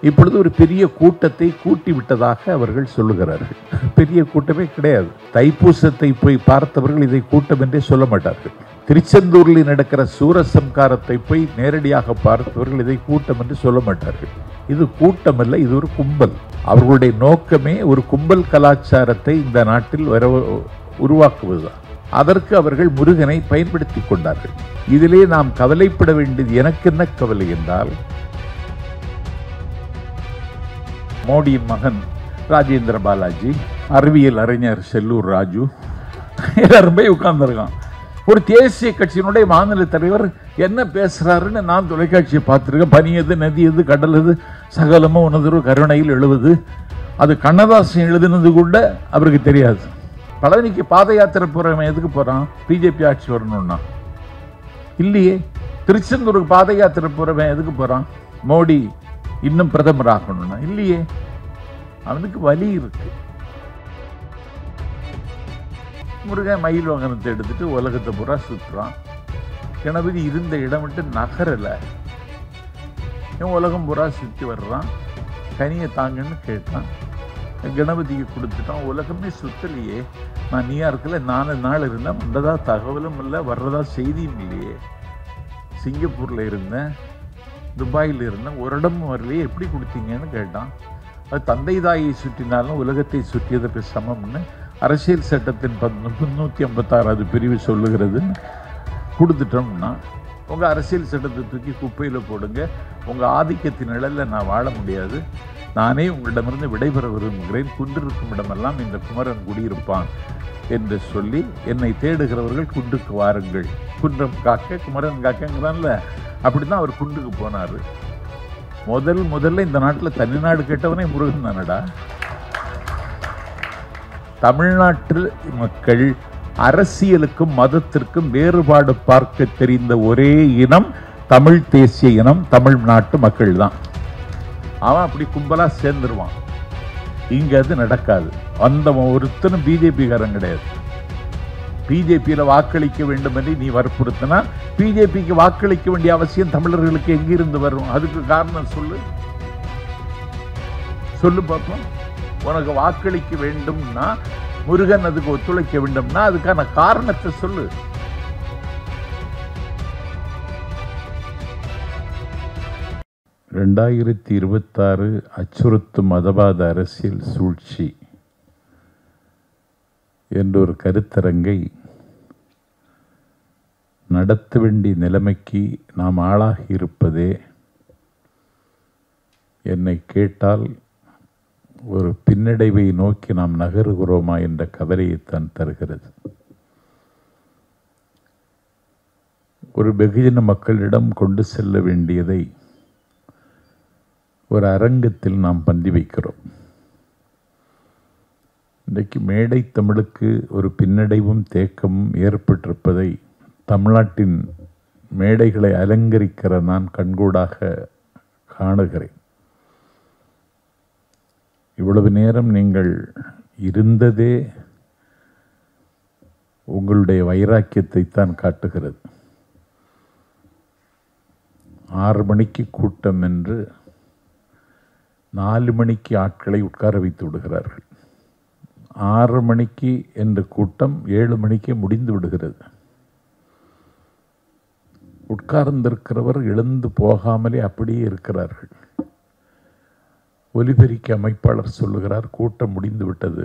இப்பொழுது ஒரு பெரிய கூட்டத்தை கூட்டி விட்டதாக அவர்கள் சொல்லுகிறார்கள். பெரிய கூட்டமே கிடையாது. தைப்பூசத்தை போய் பார்த்தவர்கள் இதை கூட்டம் என்றே சொல்ல மாட்டார்கள். திருச்செந்தூரில் நடக்கிற சூரசம்காரத்தை போய் நேரடியாக பார்த்தவர்கள் இதை கூட்டம் என்று சொல்ல மாட்டார்கள். இது கூட்டம் அல்ல, இது ஒரு கும்பல். அவர்களுடைய நோக்கமே ஒரு கும்பல் கலாச்சாரத்தை இந்த நாட்டில் உருவாக்குவதுதான். அதற்கு அவர்கள் முருகனை பயன்படுத்தி கொண்டார்கள். இதிலே நாம் கவலைப்பட வேண்டியது எனக்கு என்ன கவலை என்றால், மோடியின் மகன் ராஜேந்திர பாலாஜி, அறிவியல் அறிஞர் செல்லூர் ராஜு எல்லாரும் போய் உட்கார்ந்துருக்கான். ஒரு தேசிய கட்சியினுடைய மாநில தலைவர் என்ன பேசுறாருன்னு நான் தொலைக்காட்சியை பார்த்துருக்கேன். பனியது, நதியது, கடலது, சகலமும் உனதொரு கருணையில் எழுவது. அது கண்ணதாசன் எழுதுனது கூட அவருக்கு தெரியாது. பழனிக்கு பாத யாத்திரை போறவன் எதுக்கு போறான்? பிஜேபி ஆட்சி வரணும்னா இல்லையே. திருச்செந்தூருக்கு பாத யாத்திரை போறவன் எதுக்கு போறான்? மோடி இன்னும் பிரதமர் ஆகணும்னா இல்லையே. அவனுக்கு வலி இருக்கு. முருகன் மயில் வாகனத்தை எடுத்துட்டு உலகத்தை பூரா சுற்றுறான். கணபதி இருந்த இடம் விட்டு நகரல. உலகம் பூரா சுற்றி வர்றான். கனியை தாங்கன்னு கேட்டான். கணபதிக்கு கொடுத்துட்டான். உலகமே சுத்தலையே. நான் நியூயார்க்கில் 4 நாள் இருந்தேன். வந்ததா தகவலும் இல்லை, வர்றதா செய்தியும் இல்லையே. சிங்கப்பூரில் இருந்தேன், துபாயில் இருந்தேன், ஒரு இடமும் வரலையே, எப்படி கொடுத்தீங்கன்னு கேட்டான். அது தந்தை தாயை சுற்றினாலும் உலகத்தை சுற்றியதற்கு சமம்னு அரசியல் சட்டத்தின் 356வது பிரிவு சொல்லுகிறது. கொடுத்துட்டோம்னா உங்கள் அரசியல் சட்டத்தை தூக்கி குப்பையில் போடுங்க. உங்கள் ஆதிக்கத்தின் நிழலில் நான் வாழ முடியாது. நானே உங்களிடமிருந்து விடைபெற விரும்புகிறேன். குன்றிருக்கும் இடமெல்லாம் இந்த குமரன் குடியிருப்பான் என்று சொல்லி என்னை தேடுகிறவர்கள் குன்றுக்கு வாருங்கள். குன்றம் காக்க குமரன் காக்கங்கிறான்ல, அப்படிதான் அவர் குன்றுக்கு போனார். முதல்ல இந்த நாட்டில் தனிநாடு கேட்டவனே முருகன் தானடா. தமிழ்நாட்டில் மக்கள் அரசியலுக்கும் மதத்திற்கும் வேறுபாடு பார்க்க தெரிந்த ஒரே இனம் தமிழ் தேசிய இனம், தமிழ்நாட்டு மக்கள் தான். அவன் அப்படி கும்பலா சேர்ந்துருவான். இங்க அது நடக்காது. அந்த ஒருத்தனும் பிஜேபிக்காரன் கிடையாது. பிஜேபியில வாக்களிக்க வேண்டும் என்று நீ வற்புறுத்தினா பிஜேபிக்கு வாக்களிக்க வேண்டிய அவசியம் தமிழர்களுக்கு எங்கிருந்து வரும்? அதுக்கு காரணம் சொல்லு பார்ப்போம். உனக்கு வாக்களிக்க வேண்டும்னா, முருகன் அதுக்கு ஒத்துழைக்க வேண்டும்னா அதுக்கான காரணத்தை சொல்லு. (2026) அச்சுறுத்தும் மதவாத அரசியல் சூழ்ச்சி என்ற ஒரு கருத்தரங்கை நடத்த வேண்டிய நிலைமைக்கு நாம் ஆளாகி இருப்பதே என்னை கேட்டால் ஒரு பின்னடைவை நோக்கி நாம் நகருகிறோமா என்ற கவலையைத்தான் தருகிறது. ஒரு வெகுஜன மக்களிடம் கொண்டு செல்ல வேண்டியதை ஒரு அரங்கத்தில் நாம் பந்தி வைக்கிறோம். இன்றைக்கு மேடை தமிழுக்கு ஒரு பின்னடைவும் தேக்கமும் ஏற்பட்டிருப்பதை தமிழ்நாட்டின் மேடைகளை அலங்கரிக்கிற நான் கண்கூடாக காணுகிறேன். இவ்வளவு நேரம் நீங்கள் இருந்ததே உங்களுடைய வைராக்கியத்தை தான் காட்டுகிறது. 6 மணிக்கு கூட்டம் என்று 4 மணிக்கு ஆட்களை உட்கார வைத்து விடுகிறார்கள். 6 மணிக்கு என்ற கூட்டம் 7 மணிக்கு முடிந்து விடுகிறது. உட்கார்ந்திருக்கிறவர் எழுந்து போகாமலே அப்படியே இருக்கிறார்கள். ஒலிபெருக்கி அமைப்பாளர் சொல்லுகிறார், கூட்டம் முடிந்து விட்டது,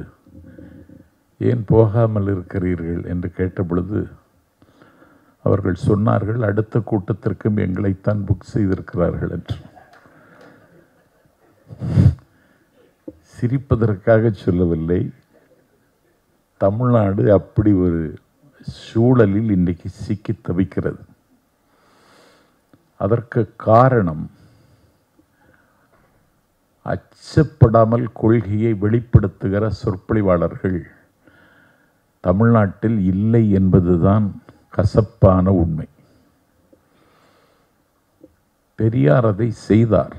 ஏன் போகாமல் இருக்கிறீர்கள் என்று கேட்டபொழுது அவர்கள் சொன்னார்கள், அடுத்த கூட்டத்திற்கும் எங்களைத்தான் புக் செய்திருக்கிறார்கள் என்று. சிரிப்பதற்காக சொல்லவில்லை. தமிழ்நாடு அப்படி ஒரு சூழலில் இன்றைக்கு சிக்கி தவிக்கிறது. அதற்கு காரணம் அச்சப்படாமல் கொள்கையை வெளிப்படுத்துகிற சொற்பொழிவாளர்கள் தமிழ்நாட்டில் இல்லை என்பதுதான் கசப்பான உண்மை. பெரியார் அதை செய்தார்,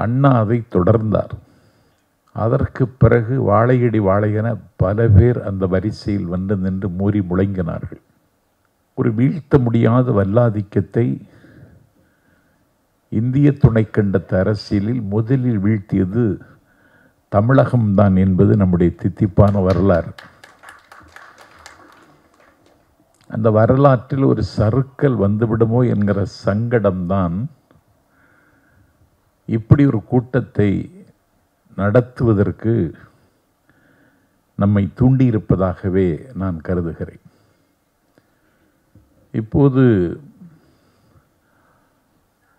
அண்ணா அதை தொடர்ந்தார். அதற்கு பிறகு வாழையடி வாழையென பல பேர் அந்த வரிசையில் வந்து நின்று மூறி முழங்கினார்கள். ஒரு வீழ்த்த முடியாத வல்லாதிக்கத்தை இந்திய துணைக்கண்டத்து அரசியலில் முதலில் வீழ்த்தியது தமிழகம்தான் என்பது நம்முடைய தித்திப்பான வரலாறு. அந்த வரலாற்றில் ஒரு சறுக்கல் வந்துவிடுமோ என்கிற சங்கடம்தான் இப்படி ஒரு கூட்டத்தை நடத்துவதற்கு நம்மை தூண்டியிருப்பதாகவே நான் கருதுகிறேன். இப்போது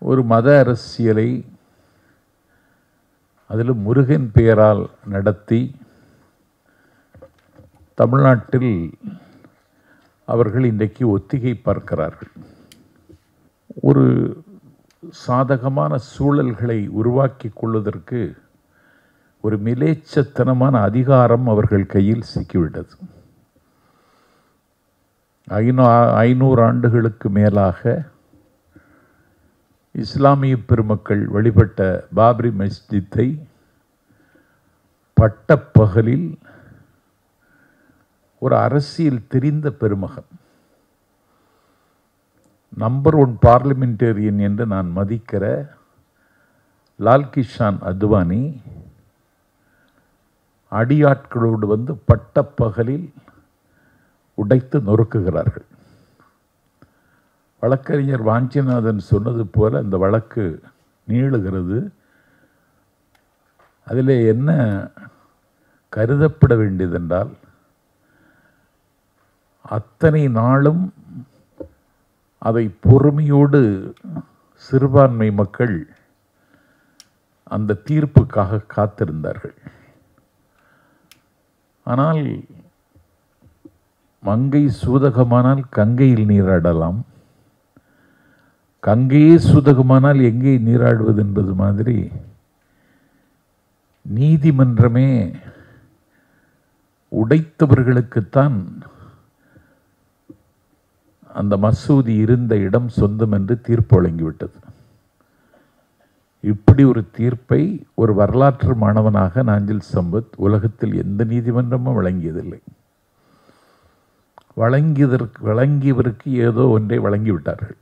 ஒரு மத அரசியலை அதில் முருகன் பெயரால் நடத்தி தமிழ்நாட்டில் அவர்கள் இன்றைக்கு ஒத்திகை பார்க்கிறார்கள். ஒரு சாதகமான சூழல்களை உருவாக்கி கொள்வதற்கு ஒரு மிலேச்சத்தனமான அதிகாரம் அவர்கள் கையில் சிக்கிவிட்டது. 500 ஆண்டுகளுக்கு மேலாக இஸ்லாமிய பெருமக்கள் வழிபட்ட பாபரி மஸ்ஜித்தை பட்டப்பகலில் ஒரு அரசியல் தெரிந்த பெருமகன், நம்பர் 1 பார்லிமெண்டேரியன் என்று நான் மதிக்கிற லால்கிஷான் அத்வானி அடியாட்களோடு வந்து பட்டப்பகலில் உடைத்து நொறுக்குகிறார்கள். வழக்கறிஞர் வாஞ்சிநாதன் சொன்னது போல அந்த வழக்கு நீளுகிறது. அதில் என்ன கருதப்பட வேண்டியதென்றால், அத்தனை நாளும் அதை பொறுமையோடு சிறுபான்மை மக்கள் அந்த தீர்ப்புக்காக காத்திருந்தார்கள். ஆனால் மங்கை சூதகமானால் கங்கையில் நீராடலாம், கங்கையே சூதகமானால் எங்கே நீராடுவது என்பது மாதிரி நீதிமன்றமே உடைத்தவர்களுக்குத்தான் அந்த மசூதி இருந்த இடம் சொந்தம் என்று தீர்ப்பு வழங்கிவிட்டது. இப்படி ஒரு தீர்ப்பை ஒரு வரலாற்று மாணவனாக நாஞ்சில் சம்பத் உலகத்தில் எந்த நீதிமன்றமும் வழங்கியதில்லை. வழங்கியவருக்கு ஏதோ ஒன்றை வழங்கிவிட்டார்கள்.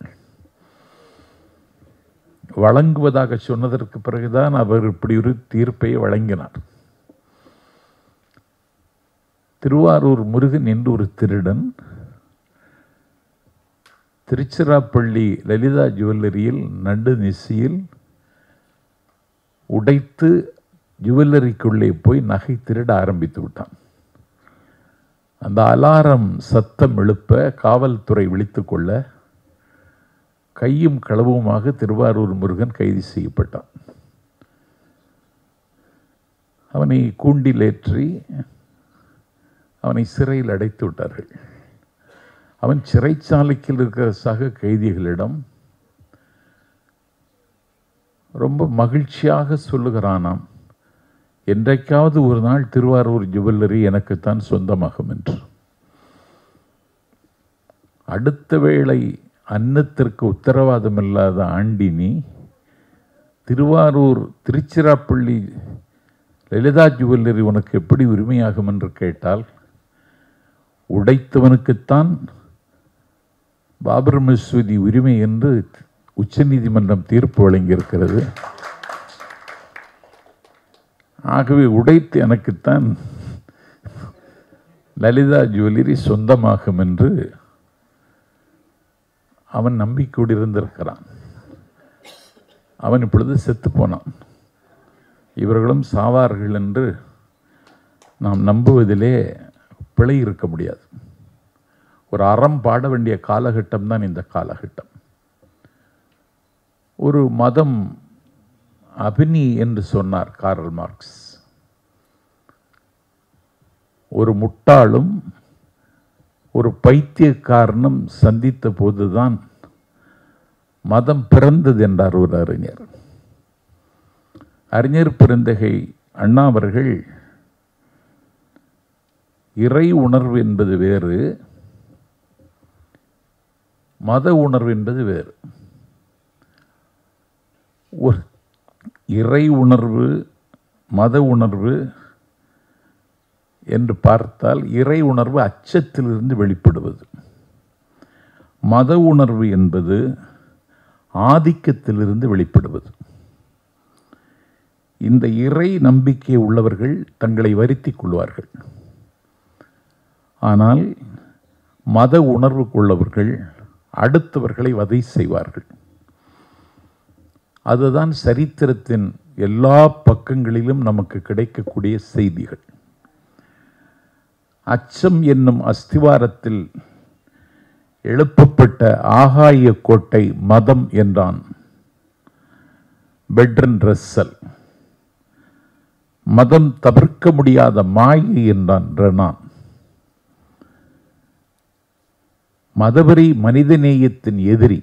வழங்குவதாக சொன்னதற்கு பிறகுதான் அவர் இப்படி ஒரு தீர்ப்பை வழங்கினார். திருவாரூர் முருகன் என்று ஒரு திருடன் திருச்சிராப்பள்ளி லலிதா ஜுவல்லரியில் நடுநிசியில் உடைத்து ஜுவல்லரிக்குள்ளே போய் நகை திருட ஆரம்பித்து விட்டான். அந்த அலாரம் சத்தம் எழுப்ப காவல்துறை விழித்து கொள்ள கையும் களவுமாக திருவாரூர் முருகன் கைது செய்யப்பட்டான். அவனை கூண்டிலேற்றி அவனை சிறையில் அடைத்து விட்டார்கள். அவன் சிறைச்சாலையில் இருக்கிற சக கைதிகளிடம் ரொம்ப மகிழ்ச்சியாக சொல்லுகிறானாம், என்றைக்காவது ஒரு நாள் திருவாரூர் ஜுவல்லரி எனக்குத்தான் சொந்தமாகும் என்று. அடுத்த வேளை அன்னத்திற்கு உத்தரவாதம் இல்லாத ஆண்டினி திருவாரூர் திருச்சிராப்பள்ளி லலிதா ஜுவல்லரி உனக்கு எப்படி உரிமையாகும் என்று கேட்டால், உடைத்தவனுக்குத்தான் பாபர் மசூதி உரிமை என்று உச்சநீதிமன்றம் தீர்ப்பு வழங்கியிருக்கிறது. ஆகவே உடைத்து எனக்குத்தான் லலிதா ஜுவல்லரி சொந்தமாகும் என்று அவன் நம்பிக்கையோடு இருந்திருக்கிறான். அவன் இப்பொழுது செத்து போனான். இவர்களும் சாவார்கள் என்று நாம் நம்புவதிலே பிழை இருக்க முடியாது. ஒரு அறம் பாட வேண்டிய காலகட்டம் தான் இந்த காலகட்டம். ஒரு மதம் அபினி என்று சொன்னார் கார்ல் மார்க்ஸ். ஒரு முட்டாளும் ஒரு பைத்தியக்காரனும் சந்தித்த போதுதான் மதம் பிறந்தது என்றார் ஒரு அறிஞர். அறிஞர் பெருந்தகை அண்ணா அவர்கள் இறை உணர்வு என்பது வேறு, மத உணர்வு என்பது வேறு. ஒரு இறை உணர்வு மத உணர்வு என்று பார்த்தால், இறை உணர்வு அச்சத்திலிருந்து வெளிப்படுவது. மத உணர்வு என்பது ஆதிக்கத்திலிருந்து வெளிப்படுவது. இந்த இறை நம்பிக்கை உள்ளவர்கள் தங்களை வருத்திக் கொள்வார்கள். ஆனால் மத உணர்வு கொள்ளவர்கள் அடுத்தவர்களை வதை செய்வார்கள். அதுதான் சரித்திரத்தின் எல்லா பக்கங்களிலும் நமக்கு கிடைக்கக்கூடிய செய்திகள். அச்சம் என்னும் அஸ்திவாரத்தில் எழுப்பப்பட்ட ஆகாய கோட்டை மதம் என்றான் பெர்ட்ரண்ட் ரஸ்ஸல். மதம் தவிர்க்க முடியாத மாயை என்றான் ரெனான். மதவெறி மனிதநேயத்தின் எதிரி.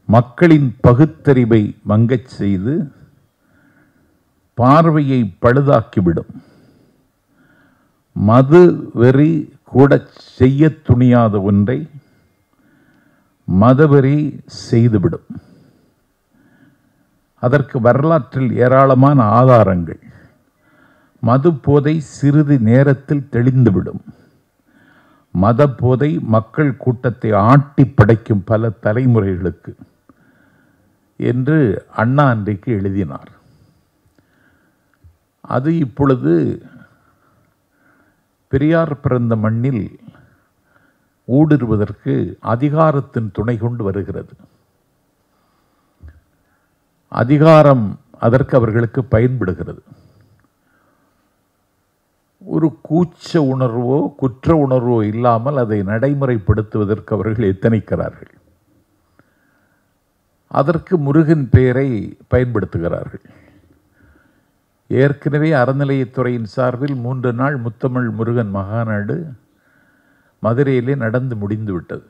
மக்களின் பகுத்தறிவை மங்கச் செய்து பார்வையை பழுதாக்கிவிடும். மது வெறி கூட செய்ய துணியாத ஒன்றை மதவெறி செய்துவிடும். அதற்கு வரலாற்றில் ஏராளமான ஆதாரங்கள். மது போதை சிறிது நேரத்தில் தெளிந்துவிடும். மத போதை மக்கள் கூட்டத்தை ஆட்டி படைக்கும் பல தலைமுறைகளுக்கு என்று அண்ணா அன்றைக்கு எழுதினார். அது இப்பொழுது பெரியார் பிறந்த மண்ணில் ஊடுருவதற்கு அதிகாரத்தின் துணை கொண்டு வருகிறது. அதிகாரம் அதற்கு அவர்களுக்கு பயன்படுகிறது. ஒரு கூச்ச உணர்வோ குற்ற உணர்வோ இல்லாமல் அதை நடைமுறைப்படுத்துவதற்கு அவர்கள் எத்தனிக்கிறார்கள். அதற்கு முருகன் பெயரை பயன்படுத்துகிறார்கள். ஏற்கனவே அறநிலையத்துறையின் சார்பில் 3 நாள் முத்தமிழ் முருகன் மகாநாடு மதுரையிலே நடந்து முடிந்துவிட்டது.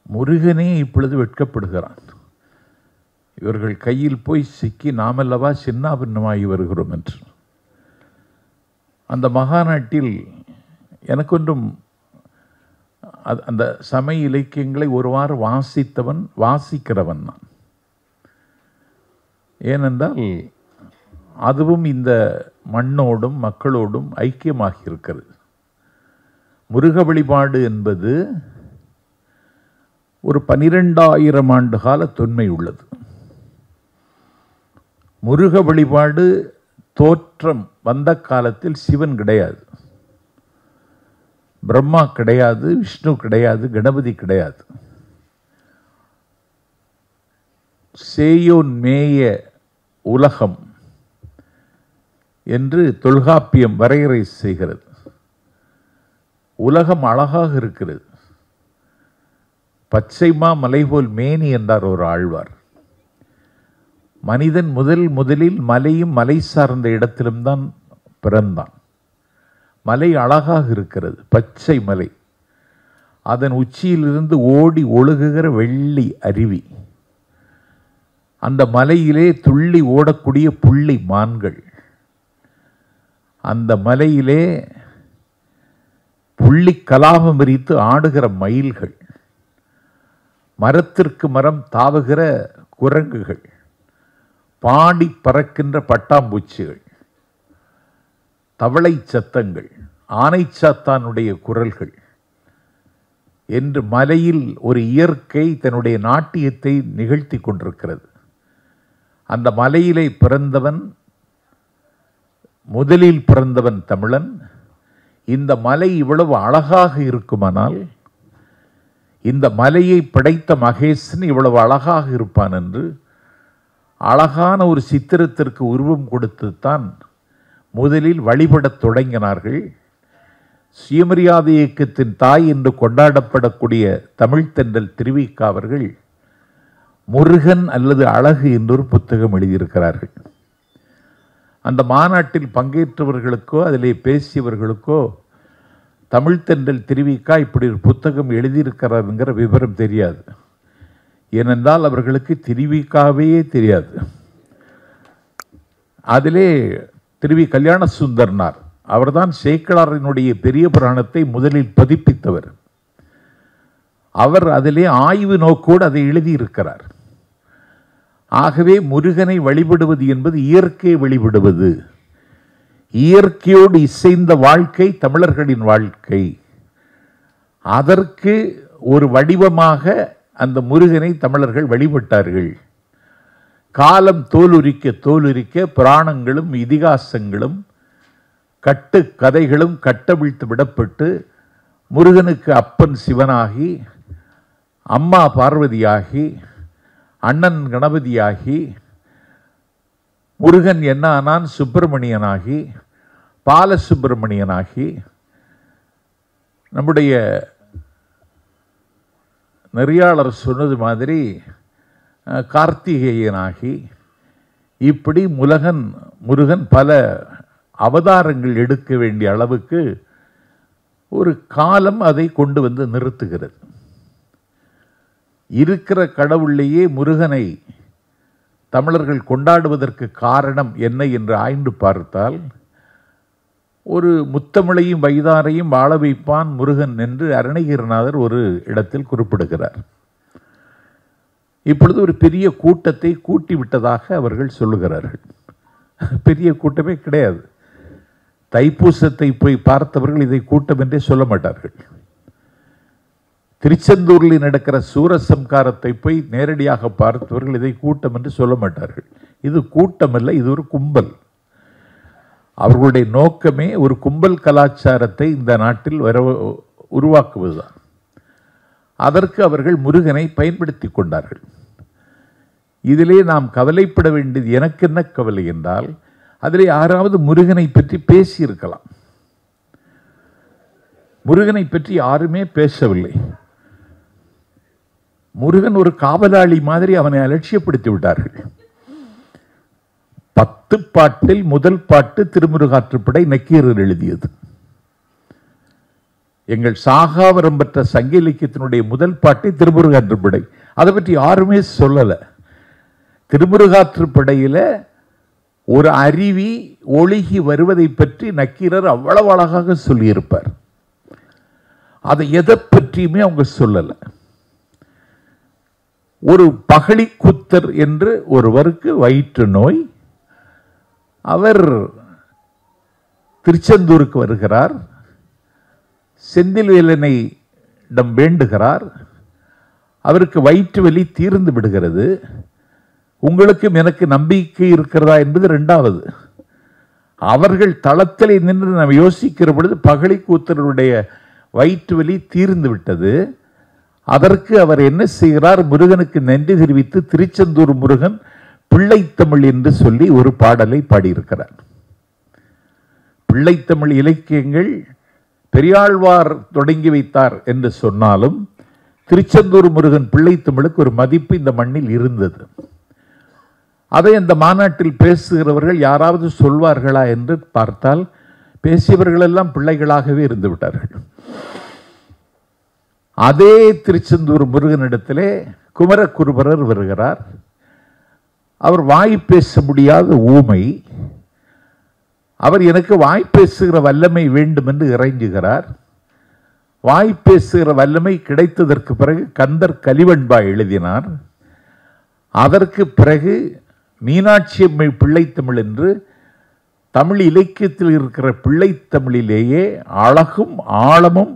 முருகனே இப்பொழுது வெட்கப்படுகிறான். இவர்கள் கையில் போய் சிக்கி நாமல்லவா சின்னாபின்னமாகி வருகிறோம் என்று. அந்த மகாநாட்டில் எனக்கொன்றும் அந்த சமய இலக்கியங்களை ஒருவாறு வாசிக்கிறவன் நான். ஏனென்றால் அதுவும் இந்த மண்ணோடும் மக்களோடும் ஐக்கியமாகி இருக்கிறது. முருக வழிபாடு என்பது ஒரு 12,000 ஆண்டு கால தொன்மை உள்ளது. முருக வழிபாடு தோற்றம் வந்த காலத்தில் சிவன் கிடையாது, பிரம்மா கிடையாது, விஷ்ணு கிடையாது, கணபதி கிடையாது. சேயோன் மேய உலகம் என்று தொல்காப்பியம் வரையறை செய்கிறது. உலகம் அழகாக இருக்கிறது. பச்சைமா மலைபோல் மேனி என்றார் ஒரு ஆழ்வார். மனிதன் முதலில் மலையும் மலை சார்ந்த இடத்திலும் தான் பிறந்தான். மலை அழகாக இருக்கிறது, பச்சை மலை. அதன் உச்சியிலிருந்து ஓடி ஒழுகுகிற வெள்ளி அருவி. அந்த மலையிலே துள்ளி ஓடக்கூடிய புள்ளி மான்கள். அந்த மலையிலே புள்ளி கலாபம் விரித்து ஆடுகிற மயில்கள். மரத்திற்கு மரம் தாவுகிற குரங்குகள். பாடி பறக்கின்ற பட்டாம்பூச்சிகள். தவளை சத்தங்கள், ஆனை சாத்தானுடைய குரல்கள் என்று மலையில் ஒரு இயற்கை தன்னுடைய நாட்டியத்தை நிகழ்த்தி கொண்டிருக்கிறது. அந்த மலையிலே பிறந்தவன், முதலில் பிறந்தவன் தமிழன். இந்த மலை இவ்வளவு அழகாக இருக்குமானால் இந்த மலையை படைத்த மகேசன் இவ்வளவு அழகாக இருப்பான் என்று அழகான ஒரு சித்திரத்திற்கு உருவம் கொடுத்துத்தான் முதலில் வழிபடத் தொடங்கினார்கள். சுயமரியாதை இயக்கத்தின் தாய் என்று கொண்டாடப்படக்கூடிய தமிழ்த்தென்றல் திருவிக்கா அவர்கள் முருகன் அல்லது அழகு என்றொரு புத்தகம் எழுதியிருக்கிறார்கள். அந்த மாநாட்டில் பங்கேற்றவர்களுக்கோ அதிலே பேசியவர்களுக்கோ தமிழ்த்தென்றல் திருவிக்கா இப்படி ஒரு புத்தகம் எழுதியிருக்கிறாருங்கிற விவரம் தெரியாது. ஏனென்றால் அவர்களுக்கு திருவிக்காவே தெரியாது. அதிலே திருவி கல்யாண சுந்தரனார் அவர்தான் சேக்கிழாரினுடைய பெரிய புராணத்தை முதலில் பதிப்பித்தவர். அவர் அதிலே ஆய்வு நோக்கோடு அதை எழுதியிருக்கிறார். ஆகவே முருகனை வழிபடுவது என்பது இயற்கையை வழிபடுவது. இயற்கையோடு இசைந்த வாழ்க்கை தமிழர்களின் வாழ்க்கை. அதற்கு ஒரு வடிவமாக அந்த முருகனை தமிழர்கள் வழிபட்டார்கள். காலம் தோலுரிக்க தோலுரிக்க புராணங்களும் இதிகாசங்களும் கட்டு கதைகளும் கட்டவிழ்த்து விடப்பட்டு முருகனுக்கு அப்பன் சிவனாகி, அம்மா பார்வதியாகி, அண்ணன் கணபதியாகி, முருகன் என்ன ஆனான்? சுப்பிரமணியனாகி, பாலசுப்பிரமணியனாகி, நம்முடைய நெறியாளர் சொன்னது மாதிரி கார்த்திகேயனாகி, இப்படி முருகன் பல அவதாரங்கள் எடுக்க வேண்டிய அளவுக்கு ஒரு காலம் அதை கொண்டு வந்து நிறுத்துகிறது. இருக்கிற கடவுளையே முருகனை தமிழர்கள் கொண்டாடுவதற்கு காரணம் என்ன என்று ஆய்ந்து பார்த்தால், ஒரு முத்தமிழையும் வைதாரையும் வாழ வைப்பான் முருகன் என்று அருணகிரிநாதர் ஒரு இடத்தில் குறிப்பிடுகிறார். இப்பொழுது ஒரு பெரிய கூட்டத்தை கூட்டி விட்டதாக அவர்கள் சொல்லுகிறார்கள். பெரிய கூட்டமே கிடையாது. தைப்பூசத்தை போய் பார்த்தவர்கள் இதை கூட்டம் என்றே சொல்ல மாட்டார்கள். திருச்செந்தூரில் நடக்கிற சூரசம்காரத்தை போய் நேரடியாக பார்த்தவர்கள் இதை கூட்டம் என்று சொல்ல மாட்டார்கள். இது கூட்டம் அல்ல, இது ஒரு கும்பல். அவர்களுடைய நோக்கமே ஒரு கும்பல் கலாச்சாரத்தை இந்த நாட்டில் உருவாக்குவதுதான். அதற்கு அவர்கள் முருகனை பயன்படுத்தி கொண்டார்கள். இதிலே நாம் கவலைப்பட வேண்டியது, எனக்கு என்ன கவலை என்றால், அதிலே யாராவது முருகனை பற்றி பேசியிருக்கலாம். முருகனை பற்றி யாருமே பேசவில்லை. முருகன் ஒரு காவலாளி மாதிரி அவனை அலட்சியப்படுத்தி விட்டார்கள். 10 பாட்டில் முதல் பாட்டு திருமுருகாற்றுப்படை நக்கீரர் எழுதியது. எங்கள் சாகாவரம் பெற்ற சங்க இலக்கியத்தினுடைய முதல் பாட்டை திருமுருகாற்றுப்படை. அதை பற்றி யாருமே சொல்லல. திருமுருகாற்றுப்படையில் ஒரு அருவி ஒழுகி வருவதை பற்றி நக்கீரர் அவ்வளவு அழகாக சொல்லியிருப்பார். அதை எதை பற்றியுமே அவங்க சொல்லல. ஒரு பகழிக்கூத்தர் என்று ஒருவருக்கு வயிற்று நோய். அவர் திருச்செந்தூருக்கு வருகிறார். செந்தில்வேலனிடம் வேண்டுகிறார். அவருக்கு வயிற்று வலி தீர்ந்து விடுகிறது. உங்களுக்கும் எனக்கு நம்பிக்கை இருக்கிறதா என்பது இரண்டாவது. அவர்கள் தளத்தில் நின்று நாம் யோசிக்கிற பொழுது பகழிக்கூத்தருடைய வயிற்று வலி தீர்ந்து விட்டது. அதற்கு அவர் என்ன செய்கிறார்? முருகனுக்கு நன்றி தெரிவித்து திருச்செந்தூர் முருகன் பிள்ளைத்தமிழ் என்று சொல்லி ஒரு பாடலை பாடியிருக்கிறார். பிள்ளைத்தமிழ் இலக்கியங்கள் பெரியாழ்வார் தொடங்கி வைத்தார் என்று சொன்னாலும் திருச்செந்தூர் முருகன் பிள்ளைத்தமிழுக்கு ஒரு மதிப்பு இந்த மண்ணில் இருந்தது. அதை அந்த மாநாட்டில் பேசுகிறவர்கள் யாராவது சொல்வார்களா என்று பார்த்தால் பேசியவர்கள் எல்லாம் பிள்ளைகளாகவே இருந்து விட்டார்கள். அதே திருச்செந்தூர் முருகனிடத்திலே குமரகுருபரர் வருகிறார். அவர் வாய் பேச முடியாத ஊமை. அவர் எனக்கு வாய் பேசுகிற வல்லமை வேண்டும் என்று இறைஞ்சுகிறார். வாய் பேசுகிற வல்லமை கிடைத்ததற்கு பிறகு கந்தர் கலிவெண்பா எழுதினார். அதற்கு பிறகு மீனாட்சி அம்மை பிள்ளைத்தமிழ் என்று தமிழ் இலக்கியத்தில் இருக்கிற பிள்ளைத்தமிழிலேயே அழகும் ஆழமும்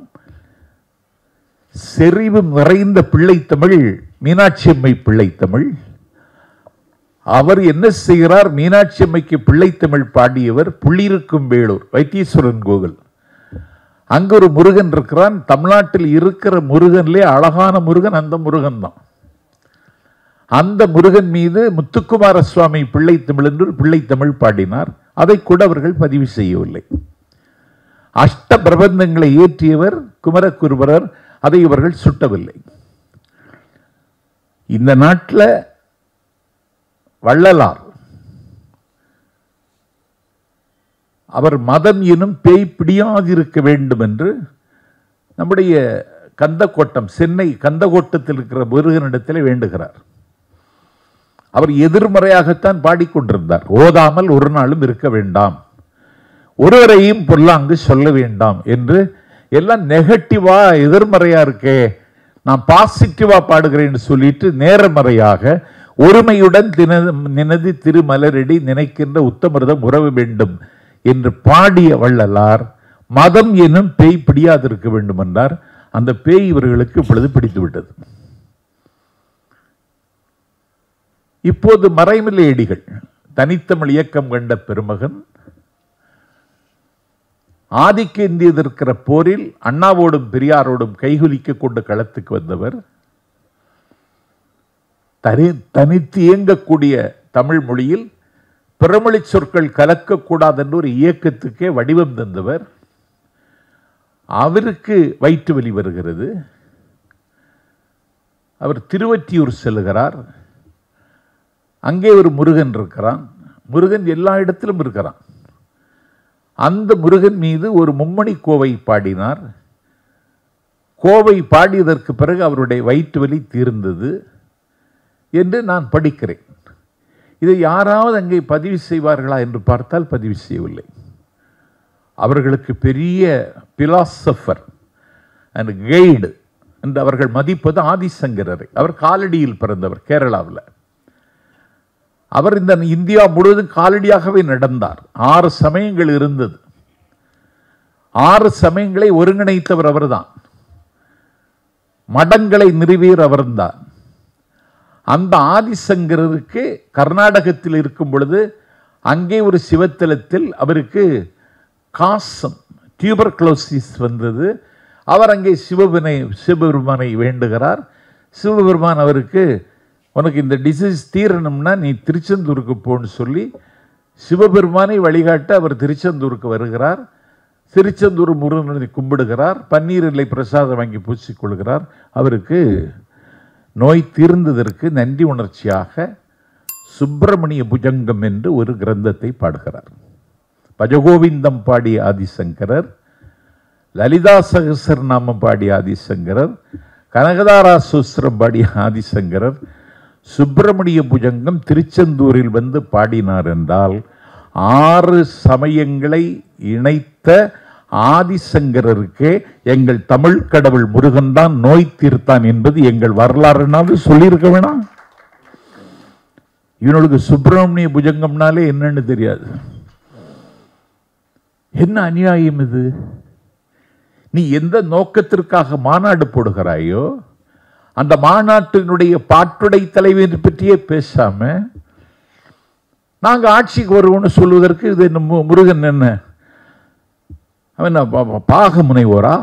செறிவும் நிறைந்த பிள்ளைத்தமிழ் மீனாட்சி அம்மை பிள்ளைத்தமிழ். அவர் என்ன செய்கிறார்? மீனாட்சி அம்மைக்கு பிள்ளைத்தமிழ் பாடியவர் புள்ளிருக்கும் வேலூர் வைத்தீஸ்வரன் கோவில். அங்கு ஒரு முருகன் இருக்கிறான். தமிழ்நாட்டில் இருக்கிற முருகன்லே அழகான முருகன் அந்த முருகன் தான். அந்த முருகன் மீது முத்துக்குமார சுவாமி பிள்ளைத்தமிழ் என்று பிள்ளைத்தமிழ் பாடினார். அதை கூட அவர்கள் பதிவு செய்யவில்லை. அஷ்ட பிரபந்தங்களை இயற்றியவர் குமரகுருபரர். அதை இவர்கள் சுட்டவில்லை. இந்த நாட்டில் வள்ளலார் அவர் மதம் எனும் பேய் பிடியாதிருக்க வேண்டும் என்று நம்முடைய கந்தக்கோட்டம், சென்னை கந்தக்கோட்டத்தில் இருக்கிற முருகனிடத்தில் வேண்டுகிறார். அவர் எதிர்மறையாகத்தான் பாடிக்கொண்டிருந்தார். ஓதாமல் ஒரு நாளும் இருக்க வேண்டாம், ஒருவரையும் பொல்லாங்கு சொல்ல வேண்டாம் என்று எல்லாம் நெகட்டிவா எதிர்மறையா இருக்கே, நான் பாசிட்டிவா பாடுகிறேன்னு சொல்லிட்டு நேர்மறையாக ஒருமையுடன் நினதி திருமலரடி நினைக்கின்ற உத்தமிர்தம் உறவு வேண்டும் என்று பாடிய வள்ளலார் மதம் எனும் பேய் பிடியாதிருக்க வேண்டும் என்றார். அந்த பேய் இவர்களுக்கு இப்பொழுது பிடித்து விட்டது. இப்போது மறைமலையடிகள் தனித்தமிழ் இயக்கம் கண்ட பெருமகன், ஆதிக்க இந்திய எதிர்க்கிற போரில் அண்ணாவோடும் பெரியாரோடும் கைகுலிக்க கொண்டு களத்துக்கு வந்தவர், தனித்து இயங்கக்கூடிய தமிழ் மொழியில் பிறமொழி சொற்கள் கலக்கக்கூடாது என்று ஒரு இயக்கத்துக்கே வடிவம் தந்தவர். அவருக்கு வயிற்று வலி வருகிறது. அவர் திருவொற்றியூர் செல்கிறார். அங்கே ஒரு முருகன் இருக்கிறான். முருகன் எல்லா இடத்திலும் இருக்கிறான். அந்த முருகன் மீது ஒரு மும்மணி கோவை பாடினார். கோவை பாடியதற்கு பிறகு அவருடைய வயிற்று வலி தீர்ந்தது என்று நான் படிக்கிறேன். இதை யாராவது அங்கே பதிவு செய்வார்களா என்று பார்த்தால் பதிவு செய்யவில்லை. அவர்களுக்கு பெரிய பிலாசபர் அண்ட் கைடு என்று அவர்கள் மதிப்பது ஆதிசங்கரரை. அவர் காலடியில் பிறந்தவர், கேரளாவில். அவர் இந்த இந்தியா முழுவதும் காலடியாகவே நடந்தார். 6 சமயங்கள் இருந்தது. 6 சமயங்களை ஒருங்கிணைத்தவர் அவர்தான். மடங்களை நிறுவியர் அவர்தான். அந்த ஆதிசங்கரருக்கு கர்நாடகத்தில் இருக்கும் பொழுது அங்கே ஒரு சிவத்தலத்தில் அவருக்கு காசம், டியூபர்குலோசிஸ் வந்தது. அவர் அங்கே சிவபெருமானை வேண்டுகிறார். சிவபெருமான் அவருக்கு, உனக்கு இந்த டிசீஸ் தீரணும்னா நீ திருச்செந்தூருக்கு போன்னு சொல்லி சிவபெருமானை வழிகாட்ட அவர் திருச்செந்தூருக்கு வருகிறார். திருச்செந்தூர் முருகனை கும்பிடுகிறார். பன்னீர் இலை பிரசாதம் வாங்கி பூசிக்கொள்கிறார். அவருக்கு நோய் தீர்ந்ததற்கு நன்றி உணர்ச்சியாக சுப்பிரமணிய புஜங்கம் என்று ஒரு கிரந்தத்தை பாடுகிறார். பஜகோவிந்தம் பாடிய ஆதிசங்கரர், லலிதா சகசரநாமம் பாடிய ஆதிசங்கரர், கனகதாரா சூஸ்திரம் பாடிய ஆதிசங்கரர் சுப்பிரமணிய புஜங்கம் திருச்செந்தூரில் வந்து பாடினார் என்றால் 6 சமயங்களை இணைத்த ஆதிசங்கரருக்கே எங்கள் தமிழ் கடவுள் முருகன் தான் நோய் தீர்த்தான் என்பது எங்கள் வரலாறுனாலும் சொல்லியிருக்க வேணாம். இவனுக்கு சுப்பிரமணிய புஜங்கம்னாலே என்னன்னு தெரியாது. என்ன அநியாயம் இது? நீ எந்த நோக்கத்திற்காக மாநாடு போடுகிறாயோ அந்த மாநாட்டினுடைய பாட்டுடை தலைவர் பற்றியே பேசாம நாங்க ஆட்சிக்கு வருவோம்னு சொல்வதற்கு இது முருகன் என்ன அவன் பாக முனைவோரா?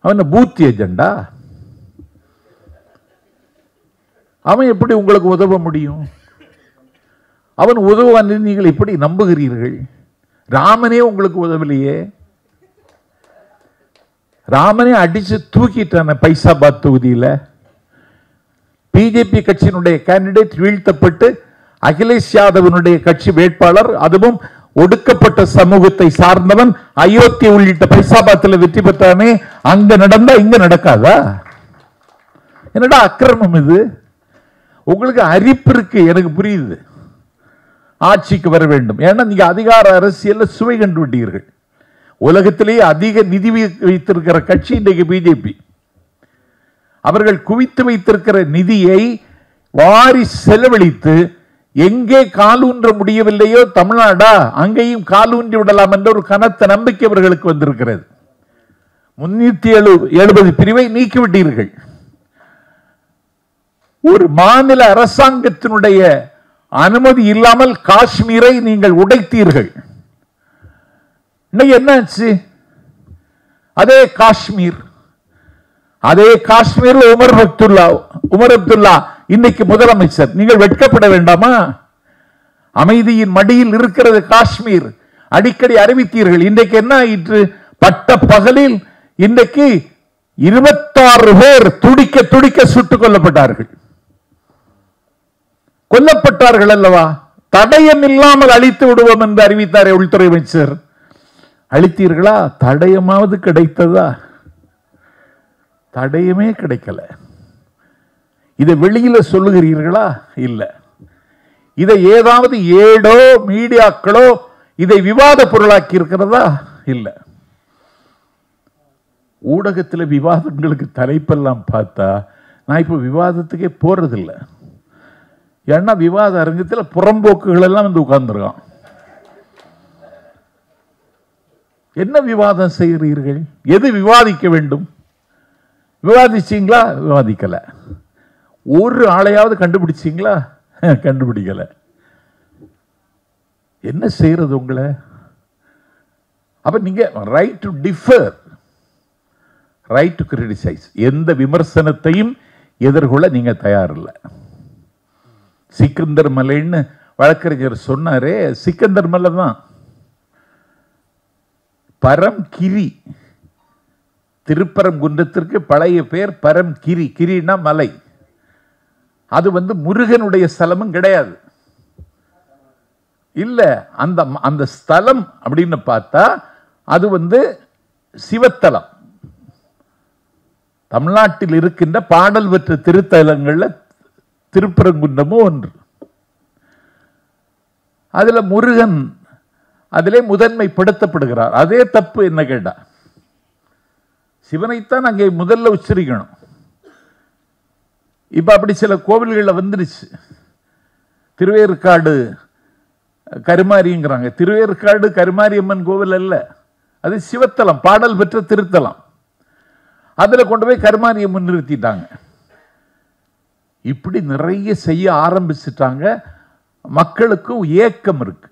அவன் பூத் ஏஜெண்டா? அவன் எப்படி உங்களுக்கு உதவ முடியும்? அவன் உதவான் நீங்கள் எப்படி நம்புகிறீர்கள்? ராமனே உங்களுக்கு உதவலையே. ராமனே அடிச்சு தூக்கிட்டான பைசாபாத் தொகுதியில். பிஜேபி கட்சியினுடைய கேண்டிடேட் வீழ்த்தப்பட்டு அகிலேஷ் யாதவனுடைய கட்சி வேட்பாளர், அதுவும் ஒடுக்கப்பட்ட சமூகத்தை சார்ந்தவன், அயோத்தி உள்ளிட்ட பைசாபாத்தில் வெற்றி பெற்றானே. அங்க நடந்தா இங்க நடக்காதா? என்னடா அக்கிரமம் இது? உங்களுக்கு அரிப்பு இருக்கு, எனக்கு புரியுது. ஆட்சிக்கு வர வேண்டும். ஏன்னா நீங்க அதிகார அரசியல்ல சுவை கண்டு விட்டீர்கள். உலகத்திலேயே அதிக நிதி வைத்திருக்கிற கட்சி இன்றைக்கு பிஜேபி. அவர்கள் குவித்து வைத்திருக்கிற நிதியை வாரி செலவழித்து எங்கே காலூன்ற முடியவில்லையோ தமிழ்நாடா அங்கேயும் காலூன்றி விடலாம் என்ற ஒரு கனத்த நம்பிக்கை அவர்களுக்கு வந்திருக்கிறது. 370 பிரிவை நீக்கிவிட்டீர்கள். ஒரு மாநில அரசாங்கத்தினுடைய அனுமதி இல்லாமல் காஷ்மீரை நீங்கள் உடைத்தீர்கள். இன்னைக்கு என்னாச்சு? அதே காஷ்மீர் உமர் அப்துல்லா இன்னைக்கு முதலமைச்சர். நீங்கள் வெட்கப்பட வேண்டாமா? அமைதியின் மடியில் இருக்கிறது காஷ்மீர். அடிக்கடி அறிவித்தீர்கள். இன்றைக்கு என்ன ஆயிற்று? பட்ட பகலில் இன்றைக்கு 26 பேர் துடிக்க துடிக்க சுட்டுக் கொல்லப்பட்டார்கள். கொல்லப்பட்டார்கள் அல்லவா? தடயம் இல்லாமல் அழித்து விடுவோம் என்று அறிவித்தாரே உள்துறை அமைச்சர். அழித்தீர்களா? தடயமாவது கிடைத்ததா? தடயமே கிடைக்கல. இதை வெளியில சொல்லுகிறீர்களா? இல்ல. இதை ஏதாவது ஏடோ மீடியாக்களோ இதை விவாத பொருளாக்கி இருக்கிறதா? இல்ல. ஊடகத்தில் விவாதங்களுக்கு தலைப்பெல்லாம் பார்த்தா நான் இப்ப விவாதத்துக்கே போறதில்லை. ஏன்னா விவாத அரங்கத்தில் புறம்போக்குகள் எல்லாம் வந்து உட்கார்ந்துருக்கான். என்ன விவாதம் செய்கிறீர்கள்? எது விவாதிக்க வேண்டும்? விவாதிச்சீங்களா? விவாதிக்கல. ஒரு ஆளையாவது கண்டுபிடிச்சிங்களா? கண்டுபிடிக்கல. என்ன செய்யறது உங்களை? அப்ப நீங்க right to differ, right to criticise, எந்த விமர்சனத்தையும் எதிர்கொள்ள நீங்க தயாரில்லை. சிக்கந்தர் மலைன்னு வழக்கறிஞர் சொன்னாரே, சிக்கந்தர் மலை தான். பரம்கிரி, திருப்பரங்குன்றத்திற்கு பழைய பேர் பரம்கிரி. கிரினா மலை. அது முருகனுடைய ஸ்தலமும் கிடையாது. இல்ல, அந்த ஸ்தலம் அப்படின்னு பார்த்தா அது சிவத்தலம். தமிழ்நாட்டில் இருக்கின்ற பாடல் பெற்ற திருத்தலங்கள்ல திருப்பரங்குன்றமும் ஒன்று. அதுல முருகன் அதிலே முதன்மைப்படுத்தப்படுகிறார். அதே தப்பு. என்ன கேட்டா, சிவனைத்தான் அங்கே முதல்ல உச்சரிக்கணும். இப்ப அப்படி சில கோவில்களில் வந்துருச்சு. திருவேற்காடு கருமாரிங்கிறாங்க. திருவேற்காடு கருமாரியம்மன் கோவில் அல்ல, அது சிவத்தலம், பாடல் பெற்ற திருத்தலம். அதுல கொண்டு போய் கருமாரியம்மன் நிறுத்திட்டாங்க. இப்படி நிறைய செய்ய ஆரம்பிச்சுட்டாங்க. மக்களுக்கும் ஏக்கம் இருக்கு,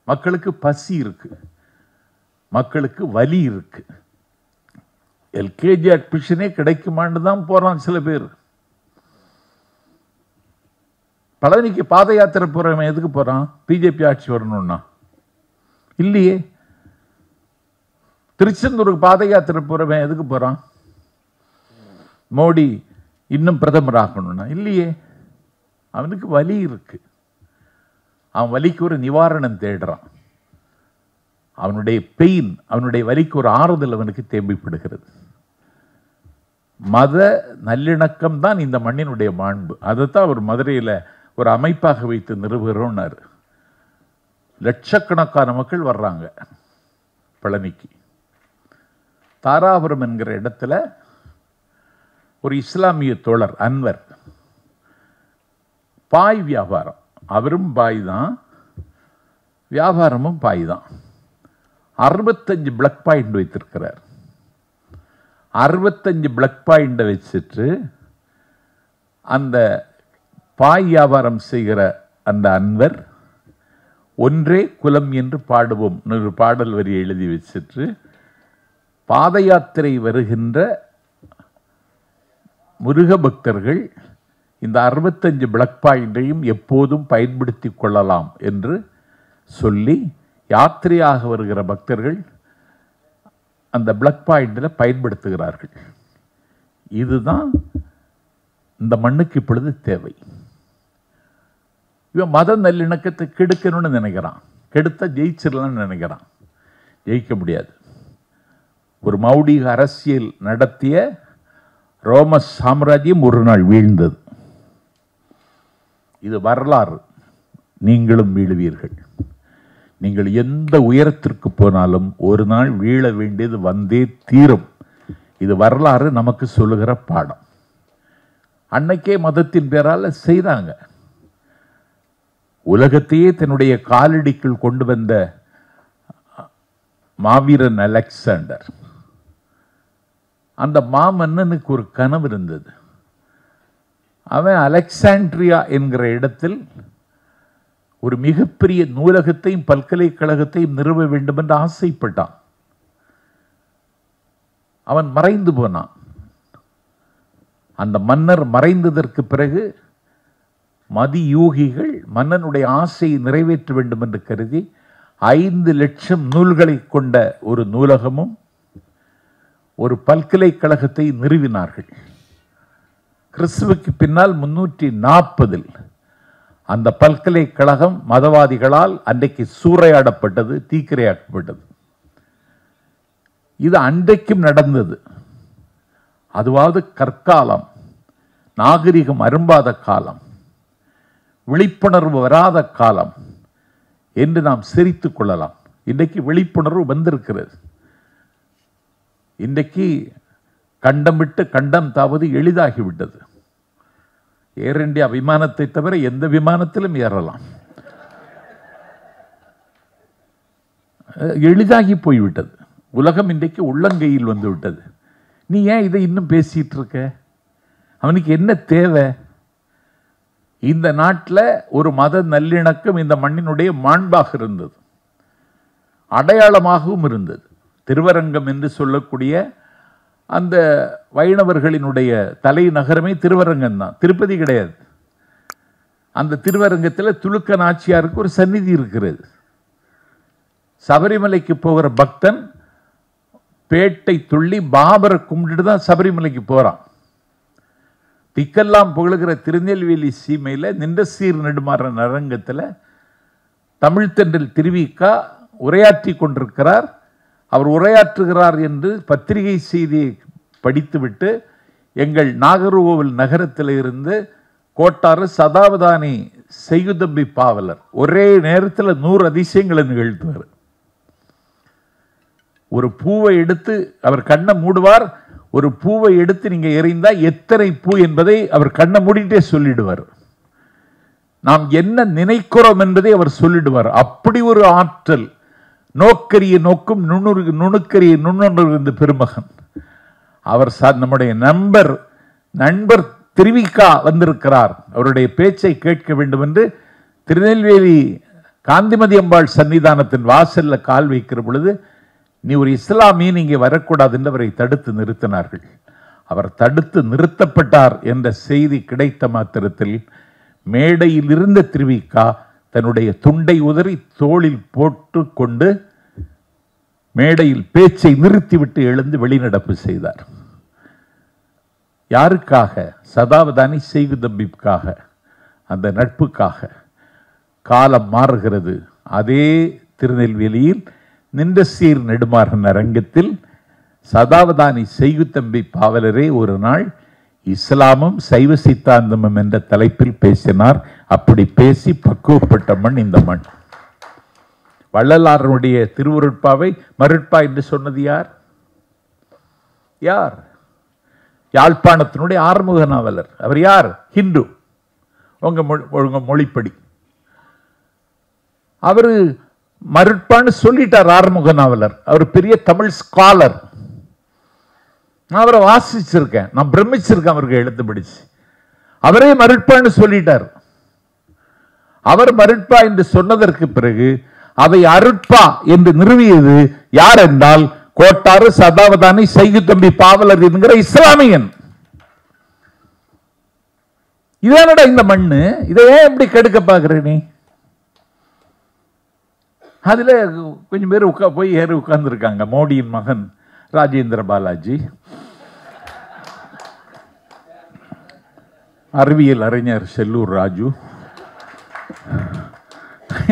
மக்களுக்கு பசி இருக்கு, மக்களுக்கு வலி இருக்கு. எல்கேஜி அட்மிஷனே கிடைக்குமான்னு தான் போறான் சில பேர். பழனிக்கு பாத யாத்திரை போறவன் எதுக்கு போறான்? பிஜேபி ஆட்சி வரணும்னா இல்லையே. திருச்செந்தூருக்கு பாத யாத்திரை போறவன் எதுக்கு போறான்? மோடி இன்னும் பிரதமர் ஆகணும்னா இல்லையே. அவனுக்கு வலி இருக்கு, அவன் வலிக்கு ஒரு நிவாரணம் தேடுறான். அவனுடைய பெயின், அவனுடைய வலிக்கு ஒரு ஆறுதல் அவனுக்கு தேவைப்படுகிறது. மத நல்லிணக்கம் தான் இந்த மண்ணினுடைய மாண்பு. அதைத்தான் அவர் மதுரையில் ஒரு அமைப்பாக வைத்து நிறுவுகிறோம்னாரு. லட்சக்கணக்கான மக்கள் வர்றாங்க பழனிக்கு. தாராபுரம் என்கிற இடத்துல ஒரு இஸ்லாமிய தோழர் அன்வர், பாய் வியாபாரம், அவரும் பாய் தான், வியாபாரமும் பாய் தான். 65 பிளக் பாயிண்ட் வைத்திருக்கிறார். 65 பிளக் பாயிண்ட் வச்சுட்டு அந்த பாய் வியாபாரம் செய்கிற அந்த அன்வர் ஒன்றே குலம் என்று பாடுவோம் ஒரு பாடல் வரி எழுதி வச்சுட்டு பாத யாத்திரை வருகின்ற முருக பக்தர்கள் இந்த 65 பிளக் பாயிண்டையும் எப்போதும் பயன்படுத்தி கொள்ளலாம் என்று சொல்லி யாத்திரையாக வருகிற பக்தர்கள் அந்த பிளக் பாயிண்டில் பயன்படுத்துகிறார்கள். இதுதான் இந்த மண்ணுக்கு இப்பொழுது தேவை. இவன் மத நல்லிணக்கத்தை கெடுக்கணும்னு நினைக்கிறான். கெடுத்த ஜெயிச்சிடலாம்னு நினைக்கிறான். ஜெயிக்க முடியாது. ஒரு மௌடிக அரசியல் நடத்திய ரோம சாம்ராஜ்யம் ஒரு நாள் வீழ்ந்தது. இது வரலாறு. நீங்களும் வீழுவீர்கள். நீங்கள் எந்த உயரத்திற்கு போனாலும் ஒரு நாள் வீழ வேண்டியது வந்தே தீரும். இது வரலாறு நமக்கு சொல்லுகிற பாடம். அன்னைக்கே மதத்தின் பேரால் செய்தாங்க. உலகத்தையே தன்னுடைய காலடிக்குள் கொண்டு வந்த மாவீரன் அலெக்சாண்டர், அந்த மாமன்னனுக்கு ஒரு கனவு இருந்தது. அவன் அலெக்சாண்ட்ரியா என்கிற இடத்தில் ஒரு மிகப்பெரிய நூலகத்தையும் பல்கலைக்கழகத்தையும் நிறுவ வேண்டும் என்று ஆசைப்பட்டான். அவன் மறைந்து போனான். அந்த மன்னர் மறைந்ததற்கு பிறகு மதியூகிகள் மன்னனுடைய ஆசையை நிறைவேற்ற வேண்டும் என்று கருதி 5 லட்சம் நூல்களை கொண்ட ஒரு நூலகமும் ஒரு பல்கலைக்கழகத்தை நிறுவினார்கள். கிறிஸ்துவுக்கு பின்னால் 340 அந்த பல்கலைக்கழகம் மதவாதிகளால் அன்றைக்கு சூறையாடப்பட்டது, தீக்கிரையாக்கப்பட்டது. இது அன்றைக்கும் நடந்தது. அதுவாவது கற்காலம், நாகரிகம் அரும்பாத காலம், விழிப்புணர்வு வராத காலம் என்று நாம் சிரித்துக் கொள்ளலாம். இன்றைக்கு விழிப்புணர்வு வந்திருக்கிறது. இன்றைக்கு கண்டம் விட்டு கண்டம் தாவது எளிதாகிவிட்டது. ஏர் இந்தியா விமானத்தை தவிர எந்த விமானத்திலும் ஏறலாம். எளிதாகி போய்விட்டது. உலகம் இன்றைக்கு உள்ளங்கையில் வந்து விட்டது. நீ ஏன் இதை இன்னும் பேசிட்டு இருக்க? அவனுக்கு என்ன தேவை? இந்த நாட்டில் ஒரு மத நல்லிணக்கம் இந்த மண்ணினுடைய மாண்பாக இருந்தது, அடையாளமாகவும் இருந்தது. திருவரங்கம் என்று சொல்லக்கூடிய அந்த வைணவர்களினுடைய தலைநகரமே திருவரங்கம் தான், திருப்பதி கிடையாது. அந்த திருவரங்கத்தில் துலுக்க நாச்சியாருக்கு ஒரு சந்நிதி இருக்கிறது. சபரிமலைக்கு போகிற பக்தன் பேட்டை துள்ளி பாபரை கும்பிட்டு தான் சபரிமலைக்கு போறான். திக்கெல்லாம் புகழுகிற திருநெல்வேலி சீமையில் நின்ற சீர் நெடுமாறன் அரங்கத்தில் தமிழ்த்தென்றல் திருவிக்கா உரையாற்றி கொண்டிருக்கிறார். அவர் உரையாற்றுகிறார் என்று பத்திரிகை செய்தியை படித்துவிட்டு எங்கள் நாகர்கோவில் நகரத்தில் இருந்து கோட்டாறு சதாவதானி செய்குதம்பி பாவலர் ஒரே நேரத்தில் 100 அதிசயங்களை நிகழ்த்துவார். ஒரு பூவை எடுத்து அவர் கண்ணை மூடுவார். ஒரு பூவை எடுத்து நீங்க எறிந்தா எத்தனை பூ என்பதை அவர் கண்ணை மூடிட்டே சொல்லிடுவார். நாம் என்ன நினைக்கிறோம் என்பதை அவர் சொல்லிடுவார். அப்படி ஒரு ஆற்றல். நோக்கரிய நோக்கும் நுணுக்கரிய நுண்ணுணர்வு பெருமகன் அவர். நம்முடைய நண்பர் திருவிக்கா வந்திருக்கிறார், அவருடைய பேச்சை கேட்க வேண்டும் என்று திருநெல்வேலி காந்திமதி அம்பாள் சன்னிதானத்தின் வாசல்ல கால் வைக்கிற பொழுது, நீ ஒரு இஸ்லாமியன் இங்கே வரக்கூடாது என்று அவரை தடுத்து நிறுத்தினார்கள். அவர் தடுத்து நிறுத்தப்பட்டார் என்ற செய்தி கிடைத்த மாத்திரத்தில் மேடையில் இருந்த திருவிக்கா தன்னுடைய துண்டை உதறி தோளில் போட்டு கொண்டு மேடையில் பேச்சை நிறுத்திவிட்டு எழுந்து வெளிநடப்பு செய்தார். யாருக்காக? சதாவதானி செய்குதம்பிக்காக, அந்த நட்புக்காக. காலம் மாறுகிறது. அதே திருநெல்வேலியில் நின்ற சீர் நெடுமாறன் அரங்கத்தில் சதாவதானி செய்குதம்பி பாவலரே ஒரு நாள் இஸ்லாமும் சைவ சித்தாந்தமும் என்ற தலைப்பில் பேசினார். அப்படி பேசி பக்குவப்பட்ட மண் இந்த மண். வள்ளலாருடைய திருவுருட்பாவை மருட்பா என்று சொன்னது யார்? யார்? யாழ்ப்பாணத்தினுடைய ஆறுமுக நாவலர். அவர் யார்? ஹிந்து. உங்க மொழிப்படி அவரு மருட்பான்னு சொல்லிட்டார். ஆறுமுக நாவலர் அவர் பெரிய தமிழ் ஸ்காலர். நான் அவரை வாசிச்சிருக்கேன், நான் பிரமிச்சிருக்கேன் அவருக்கு எழுத்து படிச்சு. அவரே மருட்பான்னு சொல்லிட்டார். அவர் மருட்பா என்று சொன்னதற்கு பிறகு அவை அருட்பா என்று நிறுவியது யார் என்றால் கோட்டாறு சதாவதானி செய்குதம்பி பாவலர் என்கிற இஸ்லாமியன். இதானடா இந்த மண்ணு. இதை ஏன் எப்படி கெடுக்க பாக்குற நீ? அதுல கொஞ்சம் பேர் போய் ஏறி உட்கார்ந்து இருக்காங்க. மோடியின் மகன் ராஜேந்திர பாலாஜி, அறிவியல் அறிஞர் செல்லூர் ராஜு,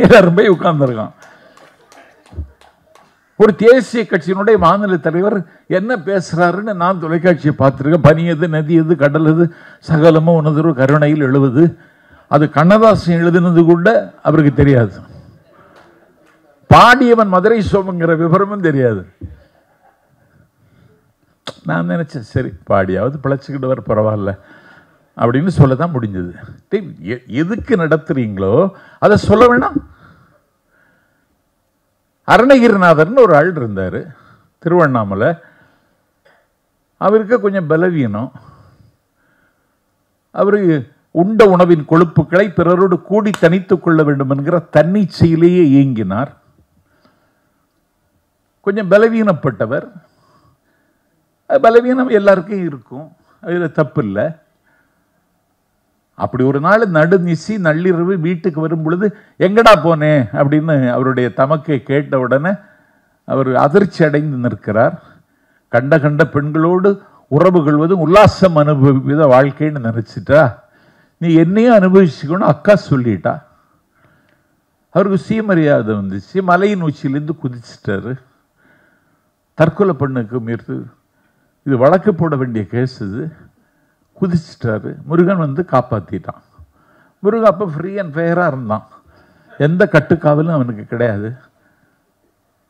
எல்லாரும் போய் உட்கார்ந்துருக்கான். ஒரு தேசிய கட்சியினுடைய மாநில தலைவர் என்ன பேசுறாருன்னு நான் தொலைக்காட்சியை பார்த்துருக்கேன். பனி எது, நதி எது, கடல் எது, சகலமும் உனதொரு கருணையில் எழுவது. அது கண்ணதாசன் எழுதினது கூட அவருக்கு தெரியாது. பாடியவன் மதுரை சோமங்கிற விவரமும் தெரியாது. நான் நினைச்சேன் சரி பாடியாவது பிழைச்சிக்கிட்டு வர பரவாயில்ல அப்படின்னு சொல்லதான் முடிஞ்சது. எதுக்கு நடத்துறீங்களோ அதை சொல்ல வேணாம். அருணகிரிநாதர்னு ஒரு ஆள் இருந்தாரு திருவண்ணாமலை. அவருக்கு கொஞ்சம் பலவீனம். அவரு உண்ட உணவின் கொழுப்புகளை பிறரோடு கூடி தனித்துக் கொள்ள வேண்டும் என்கிற தன்னிச்சையிலேயே இயங்கினார். கொஞ்சம் பலவீனப்பட்டவர். பலவீனம் எல்லாருக்கும் இருக்கும், அதில் தப்பு இல்லை. அப்படி ஒரு நாள் நடுநிசி நள்ளிரவு வீட்டுக்கு வரும் பொழுது எங்கடா போனேன் அப்படின்னு அவருடைய தமக்கை கேட்ட உடனே அவர் அதிர்ச்சி அடைந்து நிற்கிறார். கண்ட கண்ட பெண்களோடு உறவு கொள்வதும் உல்லாசம் அனுபவித வாழ்க்கைன்னு நினைச்சிட்டா, நீ என்னையும் அனுபவிச்சுக்கணும் அக்கா சொல்லிட்டா. அவருக்கு சுயமரியாதை வந்துச்சு. மலையின் உச்சியிலேருந்து குதிச்சிட்டாரு. தற்கொலை பண்ணுக்கு முயற்சி. இது வழக்கு போட வேண்டிய கேஸ். இது குதிச்சிட்டாரு. முருகன் வந்து காப்பாற்றிட்டான். முருகன் அப்போ ஃப்ரீ அண்ட் ஃபேராக இருந்தான். எந்த கட்டுக்காவலும் அவனுக்கு கிடையாது.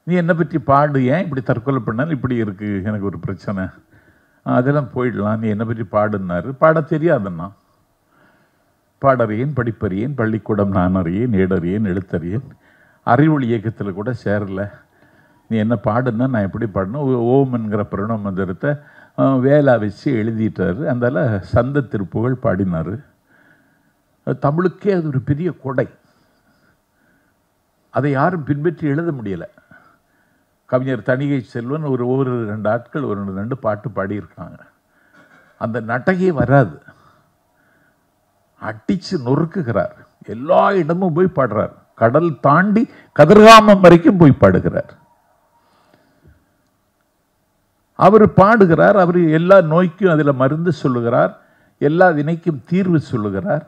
நீ என்னை பற்றி பாடு, ஏன் இப்படி தற்கொலை பண்ணாலும் இப்படி இருக்கு, எனக்கு ஒரு பிரச்சனை, அதெல்லாம் போயிடலாம், நீ என்னை பற்றி பாடுன்னாரு. பாட தெரியாதுன்னா. பாடறியேன், படிப்பறியேன், பள்ளிக்கூடம் நான் அறியேன், ஏடறியேன், எழுத்தறியேன், அறிவொளி இயக்கத்தில் கூட சேரல, நீ என்ன பாடுன்னா நான் எப்படி பாடணும்? ஓம் என்கிற பிரணவ மந்திரத்தை வேலா வச்சு எழுதிட்டார். அதனால் சந்த திருப்புகள் பாடினார். தமிழுக்கே அது ஒரு பெரிய கொடை. அதை யாரும் பின்பற்றி எழுத முடியலை. கவிஞர் தணிகை செல்வன் ஒரு 2 ஆட்கள் 2 பாட்டு பாடியிருக்காங்க. அந்த நட்டையே வராது, அடிச்சு நொறுக்குகிறார். எல்லா இடமும் போய் பாடுறார். கடல் தாண்டி கதிர்காமம் வரைக்கும் போய் பாடுகிறார். அவர் பாடுகிறார். அவர் எல்லா நோய்க்கும் அதில் மருந்து சொல்லுகிறார், எல்லா வினைக்கும் தீர்வு சொல்லுகிறார்.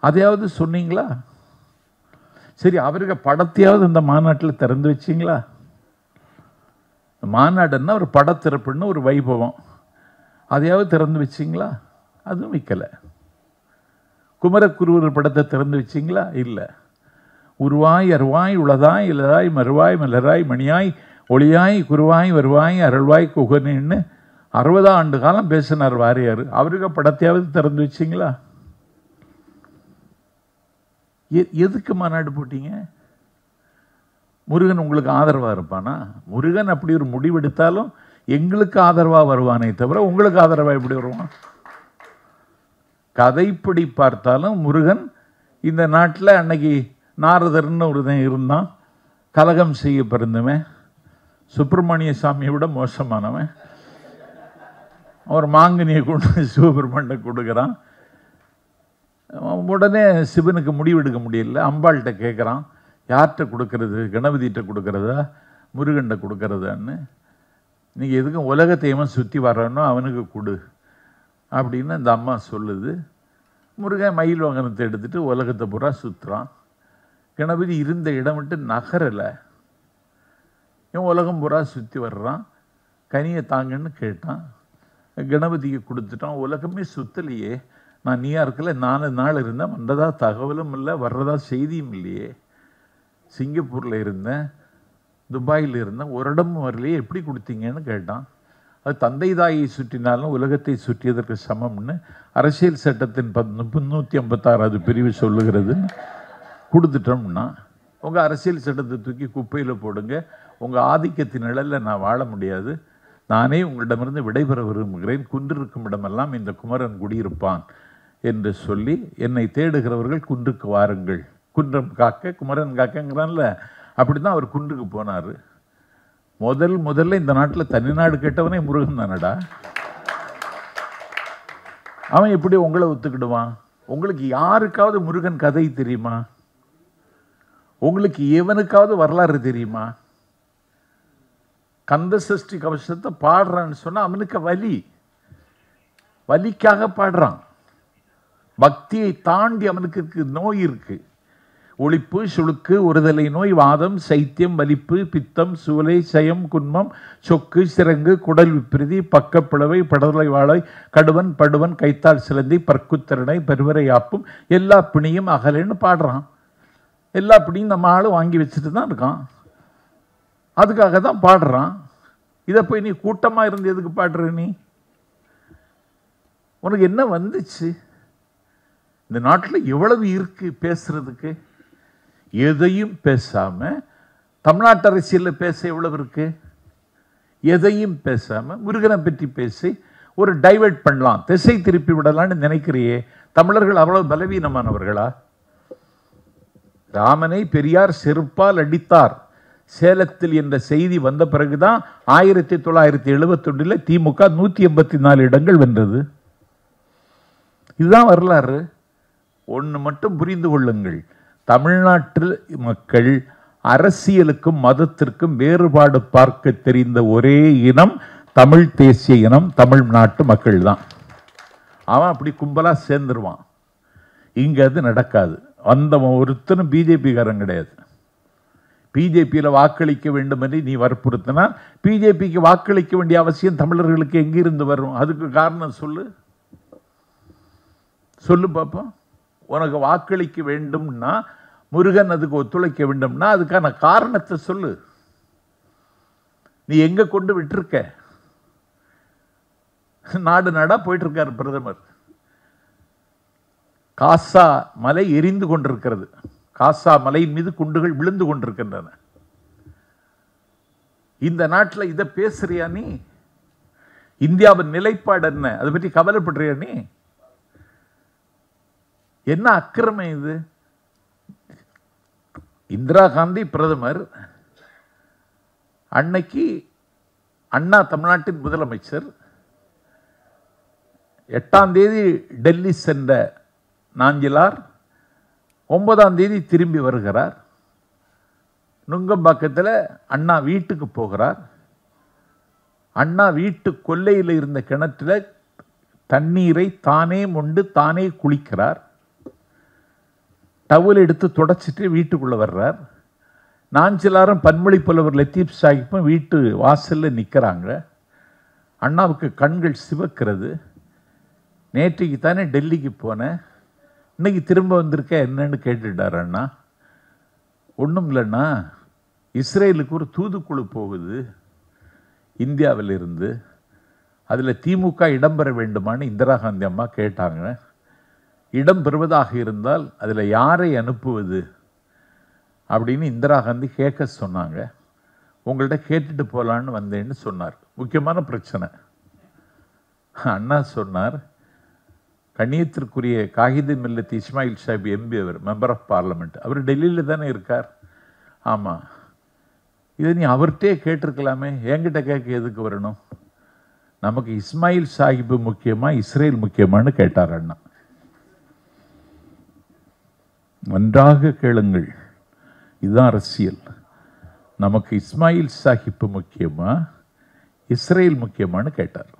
அதையாவது சொன்னீங்களா? சரி, அவருக்கு படத்தையாவது இந்த மாநாட்டில் திறந்து வச்சிங்களா? மாநாடுன்னா ஒரு படத்திறப்புன்னு ஒரு வைபவம், அதையாவது திறந்து வச்சிங்களா? அதுவும் வைக்கலை. குமரக்குருவர் படத்தை திறந்து வச்சிங்களா? இல்லை. உருவாய் அருவாய் உளதாய் இலதாய் மறுவாய் மலராய் மணியாய் ஒளியாய் குருவாய் வருவாய் அருள்வாய் குகனின்னு 60 ஆண்டு காலம் பேசினார் வாரியார். அவருக்கு படத்தையாவது திறந்து வச்சிங்களா? எதுக்கு மாநாடு போட்டீங்க? முருகன் உங்களுக்கு ஆதரவாக இருப்பானா? முருகன் அப்படி ஒரு முடிவெடுத்தாலும் எங்களுக்கு ஆதரவாக வருவானே தவிர உங்களுக்கு ஆதரவாக எப்படி வருவான்? கதைப்படி பார்த்தாலும் முருகன் இந்த நாட்டில் அன்னைக்கு நாரதர்னு ஒருத்தன் இருந்தான், கலகம் செய்ய பிறந்தவன், சுப்பிரமணிய சாமியை விட மோசமானவன். அவர் மாங்கனியை கொண்டு சிவபெருமான்கிட்ட கொடுக்குறான். உடனே சிவனுக்கு முடிவெடுக்க முடியல. அம்பாள்கிட்ட கேட்குறான், யார்கிட்ட கொடுக்கறது? கணபதிகிட்ட கொடுக்கறதா முருகன்கிட்ட கொடுக்கறதான்னு. நீங்கள் எதுக்கும் உலகத்தையமாக சுற்றி வர்றானோ அவனுக்கு கொடு அப்படின்னு அந்த அம்மா சொல்லுது. முருகன் மயில் வாகனத்தை எடுத்துகிட்டு உலகத்தை பூரா சுற்றுறான். கணபதி இருந்த இடம் விட்டு நகரலை. இவன் உலகம் பூரா சுற்றி வர்றான். கனியை தாங்கன்னு கேட்டான், கணபதிக்கு கொடுத்துட்டான். உலகமே சுற்றலையே, நான் நியூயார்க்கில் 4 நாள் இருந்தேன், வந்ததா தகவலும் இல்லை, வர்றதா செய்தியும் இல்லையே. சிங்கப்பூரில் இருந்தேன், துபாயில் இருந்தேன், ஒரு இடமும் வரலையே, எப்படி கொடுத்தீங்கன்னு கேட்டான். அது தந்தை தாயை சுற்றினாலும் உலகத்தை சுற்றியதற்கு சமம்னு அரசியல் சட்டத்தின் 356வது பிரிவு சொல்லுகிறது. கொடுத்துட்டோம்னா உங்கள் அரசியல் சட்டத்தை தூக்கி குப்பையில் போடுங்க, உங்கள் ஆதிக்கத்தின் நிழலில் நான் வாழ முடியாது, நானே உங்களிடமிருந்து விடைபெற விரும்புகிறேன், குன்றிருக்கும் இடமெல்லாம் இந்த குமரன் குடியிருப்பான் என்று சொல்லி என்னை தேடுகிறவர்கள் குன்றுக்கு வாருங்கள், குன்றம் காக்க குமரன் காக்கங்கிறான்ல, அப்படி தான் அவர் குன்றுக்கு போனார். முதல்ல இந்த நாட்டில் தனிநாடு கேட்டவனே முருகன் தானடா. அவன் எப்படி உங்களை ஒத்துக்கிடுவான்? உங்களுக்கு யாருக்காவது முருகன் கதை தெரியுமா? உங்களுக்கு எவனுக்காவது வரலாறு தெரியுமா? கந்த சஷ்டி கவசத்தை பாடுறான்னு சொன்னா அவனுக்கு வலிக்காக பாடுறான். பக்தியை தாண்டி அவனுக்கு நோய் இருக்கு. ஒளிப்பு, சுளுக்கு, ஒருதலை நோய், வாதம், சைத்தியம், வலிப்பு, பித்தம், சூலை, சயம், குன்மம், சொக்கு, சிரங்கு, குடல் விப்ரிதி, பக்கப்பிளவை, படலை வாழை, கடுவன், படுவன், கைத்தால் சிலந்தி, பற்குத்திறனை, பெருவரை யாப்பும், எல்லா பிணியும் அகலைன்னு பாடுறான். எல்லா பிணியும் நம்ம ஆளு வாங்கி வச்சுட்டு தான் இருக்கான். அதுக்காக தான் பாடுறான். இதை போய் நீ கூட்டமாக இருந்து எதுக்கு பாடுற? நீ உனக்கு என்ன வந்துச்சு? இந்த நாட்டில் எவ்வளவு இருக்கு பேசுறதுக்கு? எதையும் பேசாம தமிழ்நாட்டு அரசியலில் பேச எவ்வளவு இருக்கு? எதையும் பேசாம முருகனை பற்றி பேசி ஒரு டைவர்ட் பண்ணலாம், திசை திருப்பி விடலான்னு நினைக்கிறியே. தமிழர்கள் அவ்வளவு பலவீனமானவர்களா? ராமனை பெரியார் செருப்பால் அடித்தார் சேலத்தில் என்ற செய்தி வந்த பிறகுதான் 1971 திமுக 184 இடங்கள் வென்றது. இதுதான் வரலாறு. ஒன்று மட்டும் புரிந்து கொள்ளுங்கள், தமிழ்நாட்டில் மக்கள் அரசியலுக்கும் மதத்திற்கும் வேறுபாடு பார்க்க தெரிந்த ஒரே இனம் தமிழ் தேசிய இனம், தமிழ்நாட்டு மக்கள் தான். அவன் அப்படி கும்பலாக சேர்ந்துருவான். இங்கே அது நடக்காது. வந்தவன் ஒருத்தனும் பிஜேபிக்காரன் கிடையாது. பிஜேபியில் வாக்களிக்க வேண்டும் என்று நீ வற்புறுத்தினா பிஜேபிக்கு வாக்களிக்க வேண்டிய அவசியம் தமிழர்களுக்கு எங்கிருந்து வரும்? அதுக்கு காரணம் சொல்லு பார்ப்போம். உனக்கு வாக்களிக்க வேண்டும்னா, முருகன் அதுக்கு ஒத்துழைக்க வேண்டும்னா அதுக்கான காரணத்தை சொல்லு. நீ எங்க கொண்டு விட்டுருக்க? நாடு நாடா போயிட்டு இருக்காரு பிரதமர். காசா மலை எரிந்து கொண்டிருக்கிறது. காசா மலையின் மீது குண்டுகள் விழுந்து கொண்டிருக்கின்றன. இந்த நாட்டில் இதை பேசுறியா நீ? இந்தியாவின் நிலைப்பாடு என்ன? அதை பற்றி கவலைப்படுறியா நீ? என்ன அக்கிரமம் இது? இந்திரா காந்தி பிரதமர், அன்னைக்கு அண்ணா தமிழ்நாட்டின் முதலமைச்சர். 8ஆம் தேதி டெல்லி சென்ற நாஞ்சிலார் 9ஆம் தேதி திரும்பி வருகிறார். நுங்கம்பாக்கத்தில் அண்ணா வீட்டுக்கு போகிறார். அண்ணா வீட்டு கொல்லையில் இருந்த கிணற்றில் தண்ணீரை தானே மொண்டு தானே குளிக்கிறார். டவல் எடுத்து தொடச்சிட்டு வீட்டுக்குள்ளே வர்றார். நாஞ்சிலாரும் பன்மொழி புலவர் லத்தீப் சாஹிப்பும் வீட்டு வாசலில் நிற்கிறாங்க. அண்ணாவுக்கு கண்கள் சிவக்கிறது. நேற்றைக்கு தானே டெல்லிக்கு போனேன், இன்னைக்கு திரும்ப வந்திருக்க என்னன்னு கேட்டுட்டார் அண்ணா. ஒன்றும் இல்லைண்ணா, இஸ்ரேலுக்கு ஒரு தூதுக்குழு போகுது இந்தியாவில் இருந்து, அதில் திமுக இடம்பெற வேண்டுமான்னு இந்திரா காந்தி அம்மா கேட்டாங்க. இடம் பெறுவதாக இருந்தால் அதில் யாரை அனுப்புவது அப்படின்னு இந்திரா காந்தி கேட்க சொன்னாங்க. உங்கள்கிட்ட கேட்டுட்டு போகலான்னு வந்தேன்னு சொன்னார். முக்கியமான பிரச்சனை. அண்ணா சொன்னார், கண்ணியத்திற்குரிய காகித மில்லத் இஸ்மாயில் சாஹிப் எம்பி, அவர் மெம்பர் ஆஃப் பார்லமெண்ட், அவர் டெல்லியில் தானே இருக்கார். ஆமாம், இதை நீ அவர்கிட்டே கேட்டிருக்கலாமே, என்கிட்ட கேட்க எதுக்கு வரணும்? நமக்கு இஸ்மாயில் சாஹிப் முக்கியமா இஸ்ரேல் முக்கியமானு கேட்டார் அண்ணா. நன்றாக கேளுங்கள், இதுதான் அரசியல். நமக்கு இஸ்மாயில் சாஹிப் முக்கியமா இஸ்ரேல் முக்கியமானு கேட்டார்.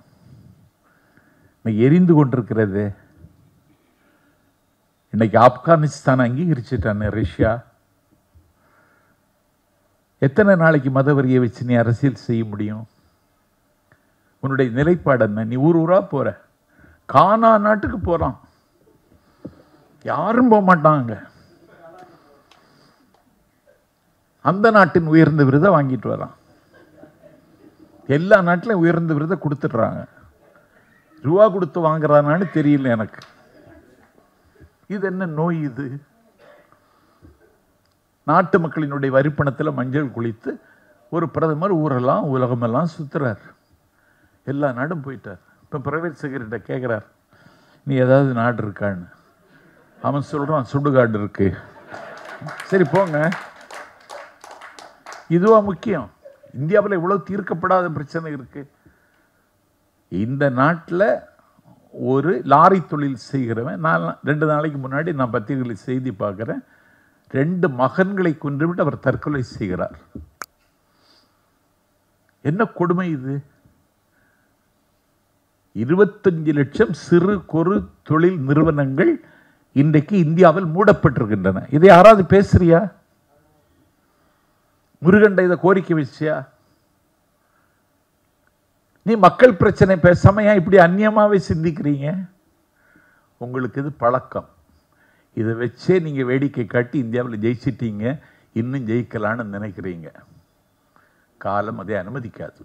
எரிந்து கொண்டிருக்கிறது. இன்னைக்கு ஆப்கானிஸ்தான் அங்கீகரிச்சுட்டானே ரஷ்யா. எத்தனை நாளைக்கு மதவரியை வச்சு நீ அரசியல் செய்ய முடியும்? உன்னுடைய நிலைப்பாடு என்ன? நீ ஊர் ஊரா போற, கானா நாட்டுக்கு போறான், யாரும் போக மாட்டாங்க. அந்த நாட்டின் உயர்ந்த விருதை வாங்கிட்டு வரான். எல்லா நாட்டிலும் உயர்ந்த விருதை கொடுத்துடுறாங்க. ரூபா கொடுத்து வாங்குறானான்னு தெரியல எனக்கு. இது என்ன நோய் இது? நாட்டு மக்களினுடைய வரிப்பணத்தில் மஞ்சள் குளித்து ஒரு பிரதமர் ஊரெல்லாம் உலகமெல்லாம் சுத்துறார். எல்லா நாடும் போயிட்டார். இப்போ பிரைவேட் செக்ரட்டரி கேட்குறார், நீ ஏதாவது நாடு இருக்கான்னு. அவன் சொல்கிறான், சுடுகாடு இருக்கு. சரி போங்க. இதுவா முக்கியம்? இந்தியாவில் இவ்வளவு தீர்க்கப்படாத பிரச்சனை இருக்கு. இந்த நாட்டில் ஒரு லாரி தொழில் செய்கிறவன், நான் 2 நாளைக்கு முன்னாடி நான் பத்திரிகையில் செய்தி பார்க்குறேன், 2 மகன்களை கொன்றுவிட்டு அவர் தற்கொலை செய்கிறார். என்ன கொடுமை இது? 25 லட்சம் சிறு குறு தொழில் நிறுவனங்கள் இன்றைக்கு இந்தியாவில் மூடப்பட்டிருக்கின்றன. இதை யாராவது பேசுறியா? முருகண்ட இதை கோரிக்கை வச்சியா? நீ மக்கள் பிரச்சனை பேசாம ஏன் இப்படி அந்நியமாவே சிந்திக்கிறீங்க? உங்களுக்கு இது பழக்கம். இதை வச்சே நீங்க வேடிக்கை காட்டி இந்தியாவில் ஜெயிச்சிட்டீங்க, இன்னும் ஜெயிக்கலான்னு நினைக்கிறீங்க. காலம் அதை அனுமதிக்காது.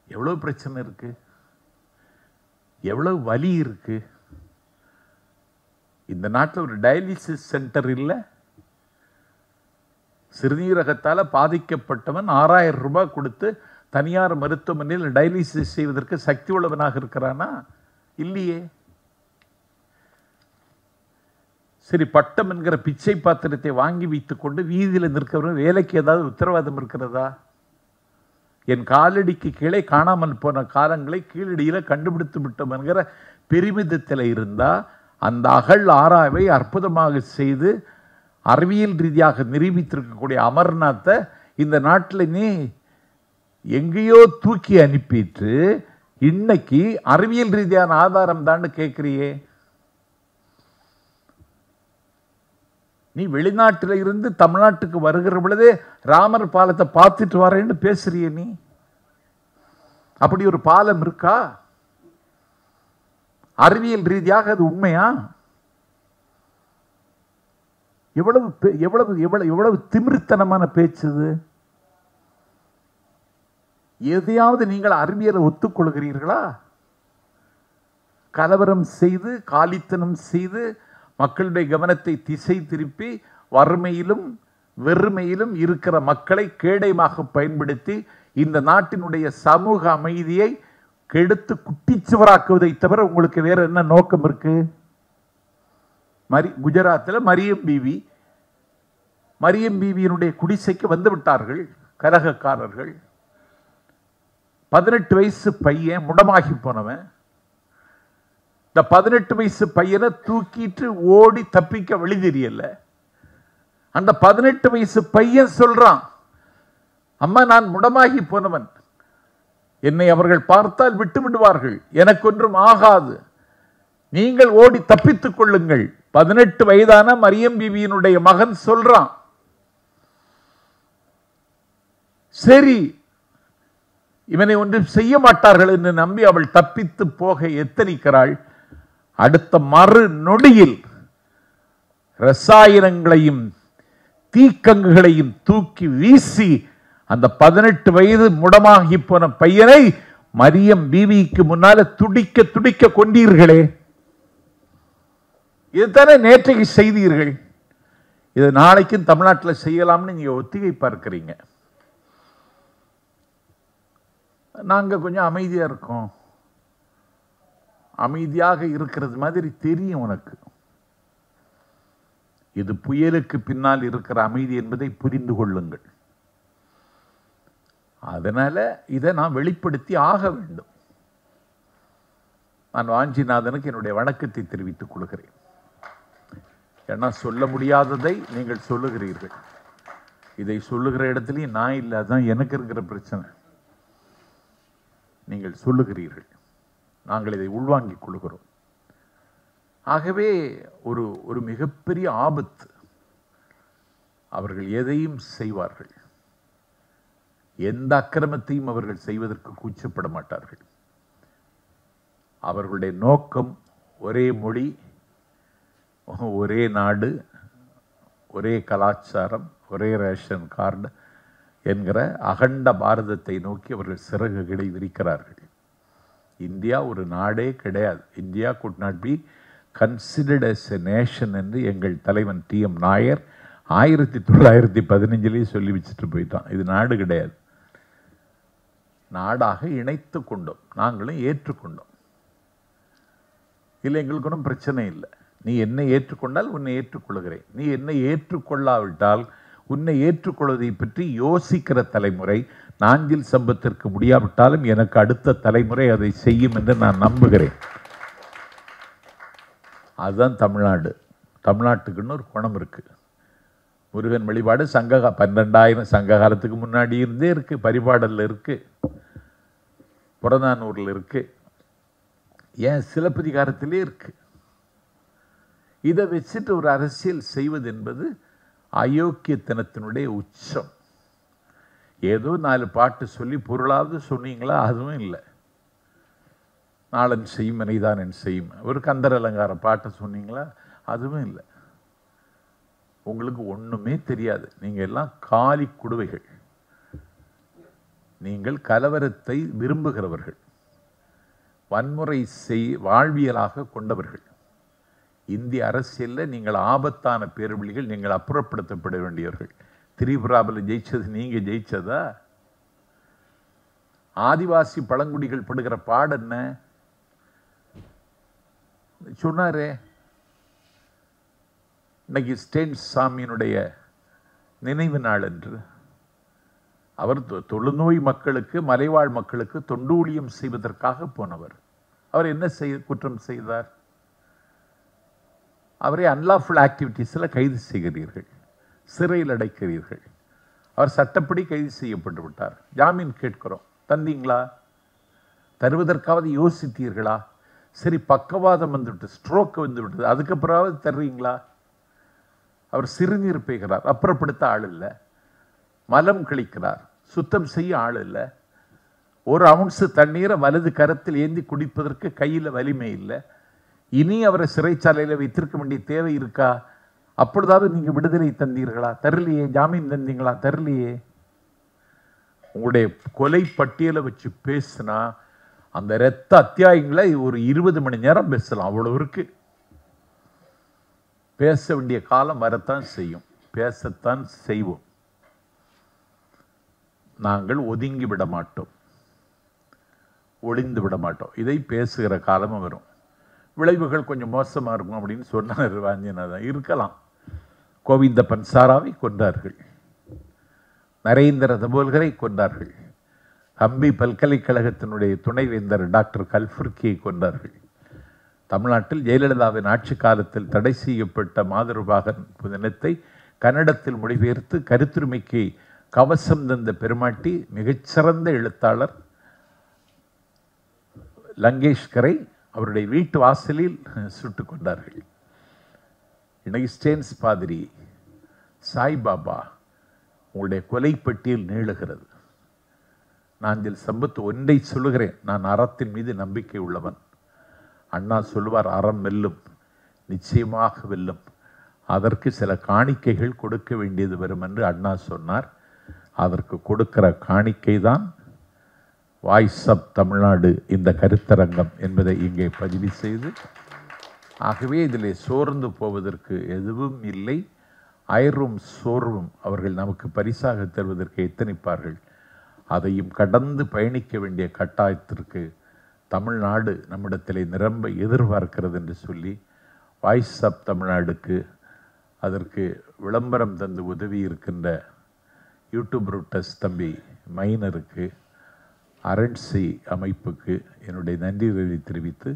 எவ்வளவு பிரச்சனை இருக்கு, எவ்வளவு வலி இருக்கு. இந்த நாட்டில் ஒரு டயாலிசிஸ் சென்டர் இல்லை. சிறுநீரகத்தால் பாதிக்கப்பட்டவன் 6000 ரூபாய் கொடுத்து தனியார் மருத்துவமனையில் டயாலிசிஸ் செய்வதற்கு சக்தி உள்ளவனாக இருக்கிறானா? இல்லையே. சரி, பட்டம் என்கிற பிச்சை பாத்திரத்தை வாங்கி வைத்துக் கொண்டு வீதியில் நிற்கிறவர்கள் வேலைக்கு ஏதாவது உத்தரவாதம் இருக்கிறதா? என் காலடிக்கு கீழே காணாமல் போன காலங்களை கீழடியில் கண்டுபிடித்து விட்டோம் என்கிற பெருமிதத்தில் இருந்தா அந்த அகழ் ஆராய்வை அற்புதமாக செய்து அறிவியல் ரீதியாக நிரூபித்திருக்கக்கூடிய அமர்நாத்தை இந்த நாட்டில் நீ எங்கேயோ தூக்கி அனுப்பிட்டு இன்னைக்கு அறிவியல் ரீதியான ஆதாரம் தான் கேட்கிறியே. நீ வெளிநாட்டில் இருந்து தமிழ்நாட்டுக்கு வருகிற பொழுதே ராமர் பாலத்தை பார்த்துட்டு வரேன்னு பேசுறிய. நீ அப்படி ஒரு பாலம் இருக்கா? அறிவியல் ரீதியாக அது உண்மையா? எவ்வளவு எவ்வளவு எவ்வளவு எவ்வளவு திமிர்த்தனமான பேச்சு. எதையாவது நீங்கள் அறிவியலை ஒத்துக்கொள்கிறீர்களா? கலவரம் செய்து காலித்தனம் செய்து மக்களுடைய கவனத்தை திசை திருப்பி வறுமையிலும் வெறுமையிலும் இருக்கிற மக்களை கேடயமாக பயன்படுத்தி இந்த நாட்டினுடைய சமூக அமைதியை கெடுத்து குட்டிச்சுவராக்குவதை தவிர உங்களுக்கு வேற என்ன நோக்கம் இருக்கு? குஜராத்தில் மரியம் பீவியினுடைய குடிசைக்கு வந்து விட்டார்கள் கலகக்காரர்கள். 18 வயசு பையன் முடமாகி போனவன். இந்த 18 வயசு பையனை தூக்கிட்டு ஓடி தப்பிக்க வழி தெரியல. அந்த 18 வயசு பையன் சொல்றான், அம்மா நான் முடமாகி போனவன், என்னை அவர்கள் பார்த்தால் விட்டு விடுவார்கள், எனக்கு ஒன்றும் ஆகாது, நீங்கள் ஓடி தப்பித்துக் கொள்ளுங்கள். 18 வயதான மரியம் பீவியினுடைய மகன் சொல்றான். சரி, இவனை ஒன்றும் செய்ய மாட்டார்கள் என்று நம்பி அவள் தப்பித்து போக எத்தனிக்கிறாள். அடுத்த மறு நொடியில் ரசாயனங்களையும் தீக்கங்குகளையும் தூக்கி வீசி அந்த 18 வயது முடமாகி போன பையனை மரியம் பீவிக்கு முன்னால துடிக்க துடிக்க கொண்டீர்களே. இதுதானே நேற்றைக்கு செய்தீர்கள். இது நாளைக்கும் தமிழ்நாட்டில் செய்யலாம்னு நீங்க ஒத்திகை பார்க்கிறீங்க. நாங்க கொஞ்சம் அமைதியா இருக்கோம். அமைதியாக இருக்கிறது மாதிரி தெரியும் உனக்கு. இது புயலுக்கு பின்னால் இருக்கிற அமைதி என்பதை புரிந்து கொள்ளுங்கள். அதனால இதை நான் வெளிப்படுத்தி ஆக வேண்டும். நான் வாஞ்சிநாதனுக்கு என்னுடைய வணக்கத்தை தெரிவித்துக் கொள்கிறேன். ஏன்னா சொல்ல முடியாததை நீங்கள் சொல்லுகிறீர்கள். இதை சொல்லுகிற இடத்துலையும் நான் இல்லை, அதுதான் எனக்கு இருக்கிற பிரச்சனை. நீங்கள் சொல்லுகிறீர்கள், நாங்கள் இதை உள்வாங்கிக் கொள்கிறோம். ஆகவே ஒரு மிகப்பெரிய ஆபத்து. அவர்கள் எதையும் செய்வார்கள், எந்த அக்கிரமத்தையும் அவர்கள் செய்வதற்கு கூச்சப்பட மாட்டார்கள். அவர்களுடைய நோக்கம் ஒரே மொழி, ஒரே நாடு, ஒரே கலாச்சாரம், ஒரே ரேஷன் கார்டு என்கிற அகண்ட பாரதத்தை நோக்கி அவர்கள் சிறகுகளை விரிக்கிறார்கள். இந்தியா ஒரு நாடே கிடையாது. India could not be considered as a nation என்று எங்கள் தலைவன் TM நாயர் 1915 சொல்லி வச்சுட்டு போயிட்டான். இது நாடு கிடையாது. நாடாக இணைத்து கொண்டோம், நாங்களும் ஏற்றுக்கொண்டோம். இல்லை, எங்களுக்கு ஒன்றும் பிரச்சனை இல்லை. நீ என்னை ஏற்றுக்கொண்டால் உன்னை ஏற்றுக்கொள்கிறேன். நீ என்னை ஏற்றுக்கொள்ளாவிட்டால் உன்னை ஏற்றுக்கொள்வதை பற்றி யோசிக்கிற தலைமுறை நாஞ்சில் சம்பத்திற்கு முடியாவிட்டாலும் எனக்கு அடுத்த தலைமுறை அதை செய்யும் என்று நான் நம்புகிறேன். அதுதான் தமிழ்நாடு. தமிழ்நாட்டுக்குன்னு ஒரு குணம் இருக்கு. முருகன் வழிபாடு 12,000 சங்க காலத்துக்கு முன்னாடி இருந்தே இருக்கு. பரிபாடல்ல இருக்கு, புறநானூரில் இருக்கு, ஏன் சிலப்பதிகாரத்திலே இருக்கு. இதை வச்சுட்டு ஒரு அரசியல் செய்வது என்பது அயோக்கியத்தனத்தினுடைய உச்சம். ஏதோ 4 பாட்டு சொல்லி பொருளாவது சொன்னீங்களா? அதுவும் இல்லை. நாளன் செய்யும் மனைதான் என் செய்யும், ஒரு கந்தர் அலங்கார பாட்டை சொன்னீங்களா? அதுவும் இல்லை. உங்களுக்கு ஒண்ணுமே தெரியாது. நீங்க எல்லாம் காலி குடுவைகள். நீங்கள் கலவரத்தை விரும்புகிறவர்கள், வன்முறை வாழ்வியலாக கொண்டவர்கள். இந்திய அரசியலில் நீங்கள் ஆபத்தான பேரவழிகள், நீங்கள் அப்புறப்படுத்தப்பட வேண்டியவர்கள். திரிபுராவில் ஜெயிச்சது நீங்க ஜெயிச்சதா? ஆதிவாசி பழங்குடிகள் படுகிற பாடு என்ன சொன்னாரே. இன்னைக்கு ஸ்டேன் சாமியினுடைய நினைவு நாள் என்று அவர் தொழுநோய் மக்களுக்கு, மலைவாழ் மக்களுக்கு தொண்டூழியம் செய்வதற்காக போனவர். அவர் என்ன குற்றம் செய்தார்? அவரை அன்லாஃபுல் ஆக்டிவிட்டீஸில் கைது செய்கிறீர்கள், சிறையில் அடைக்கிறீர்கள். அவர் சட்டப்படி கைது செய்யப்பட்டு விட்டார். ஜாமீன் கேட்கிறோம், தந்தீங்களா? தருவதற்காவது யோசித்தீர்களா? சரி, பக்கவாதம் வந்துவிட்டு, ஸ்ட்ரோக் வந்து விட்டது, அதுக்கப்புறமாவது தர்றீங்களா? அவர் சிறுநீர் பெய்கிறார், அப்புறப்படுத்த ஆள் இல்லை. மலம் கழிக்கிறார், சுத்தம் செய்ய ஆள் இல்லை. ஒரு அவுன்ஸ் தண்ணீரை வலது கரத்தில் ஏந்தி குடிப்பதற்கு கையில் வலிமை இல்லை. இனி அவரை சிறைச்சாலையில் வைத்திருக்க வேண்டிய தேவை இருக்கா? அப்பொழுதாவது நீங்க விடுதலை தந்தீர்களா? தரலையே. ஜாமீன் தந்தீங்களா? தரலையே. உங்களுடைய கொலை பட்டியலை வச்சு பேசினா அந்த இரத்த அத்தியாயங்களை ஒரு 20 மணி நேரம் பேசலாம். அவ்வளவு இருக்கு. பேச வேண்டிய காலம் வரத்தான் செய்யும், பேசத்தான் செய்வோம். நாங்கள் ஒதுங்கி விட மாட்டோம். ஒளிந்து விட மாட்டோம். இதை பேசுகிற காலமும் வரும். விளைவுகள் கொஞ்சம் மோசமாக இருக்கும் அப்படின்னு சொன்னார் வாஞ்சிநாதன். இருக்கலாம். கோவிந்த பன்சாராவை கொண்டார்கள், நரேந்திர தபோல்கரை கொண்டார்கள், ஹம்பி பல்கலைக்கழகத்தினுடைய துணைவேந்தர் டாக்டர் கல்ஃபுர்கியை கொண்டார்கள். தமிழ்நாட்டில் ஜெயலலிதாவின் ஆட்சி காலத்தில் தடை செய்யப்பட்ட மாதருபாகன் தினத்தை கன்னடத்தில் மொழிபெயர்த்து கருத்துரிமைக்கு கவசம் தந்த பெருமாட்டி மிகச்சிறந்த எழுத்தாளர் லங்கேஷ்கரை அவருடைய வீட்டு வாசலில் சுட்டுக் கொண்டார்கள். இணைஸ்டேன்ஸ் பாதிரி, சாய்பாபா, உங்களுடைய கொலைப்பட்டியல் நீளுகிறது. நான் இதில் சம்பத்து ஒன்றை சொல்லுகிறேன். நான் அறத்தின் மீது நம்பிக்கை உள்ளவன். அண்ணா சொல்லுவார், அறம் வெல்லும், நிச்சயமாக வெல்லும். அதற்கு சில காணிக்கைகள் கொடுக்க வேண்டியது வரும் என்று அண்ணா சொன்னார். அதற்கு கொடுக்கிற காணிக்கை தான் வாய்ஸ் ஆஃப் தமிழ்நாடு இந்த கருத்தரங்கம் என்பதை இங்கே பதிவு செய்து, ஆகவே இதில் சோர்ந்து போவதற்கு எதுவும் இல்லை. அயர்வும் சோர்வும் அவர்கள் நமக்கு பரிசாக தருவதற்கு எத்தனிப்பார்கள். அதையும் கடந்து பயணிக்க வேண்டிய கட்டாயத்திற்கு தமிழ்நாடு நம்மிடத்திலே நிரம்ப எதிர்பார்க்கிறது என்று சொல்லி வாய்ஸ் ஆஃப் தமிழ்நாடுக்கு, அதற்கு விளம்பரம் தந்து உதவி இருக்கின்ற யூடியூப் ரூட்டஸ் தம்பி மைனருக்கு, அரண்சி அமைப்புக்கு என்னுடைய நன்றிகளை தெரிவித்து,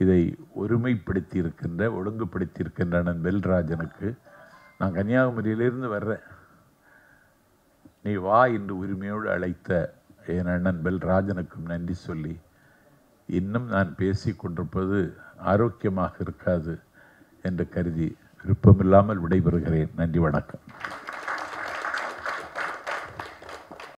இதை ஒருமைப்படுத்தி இருக்கின்ற ஒழுங்குபடுத்தி இருக்கின்ற அண்ணன் வெல்ராஜனுக்கு, நான் கன்னியாகுமரியிலிருந்து வர்றேன், நீ வா என்று உரிமையோடு அழைத்த என் அண்ணன் வெல்ராஜனுக்கும் நன்றி சொல்லி, இன்னும் நான் பேசி கொண்டிருப்பது ஆரோக்கியமாக இருக்காது என்று கருதி விருப்பமில்லாமல் விடைபெறுகிறேன். நன்றி, வணக்கம்.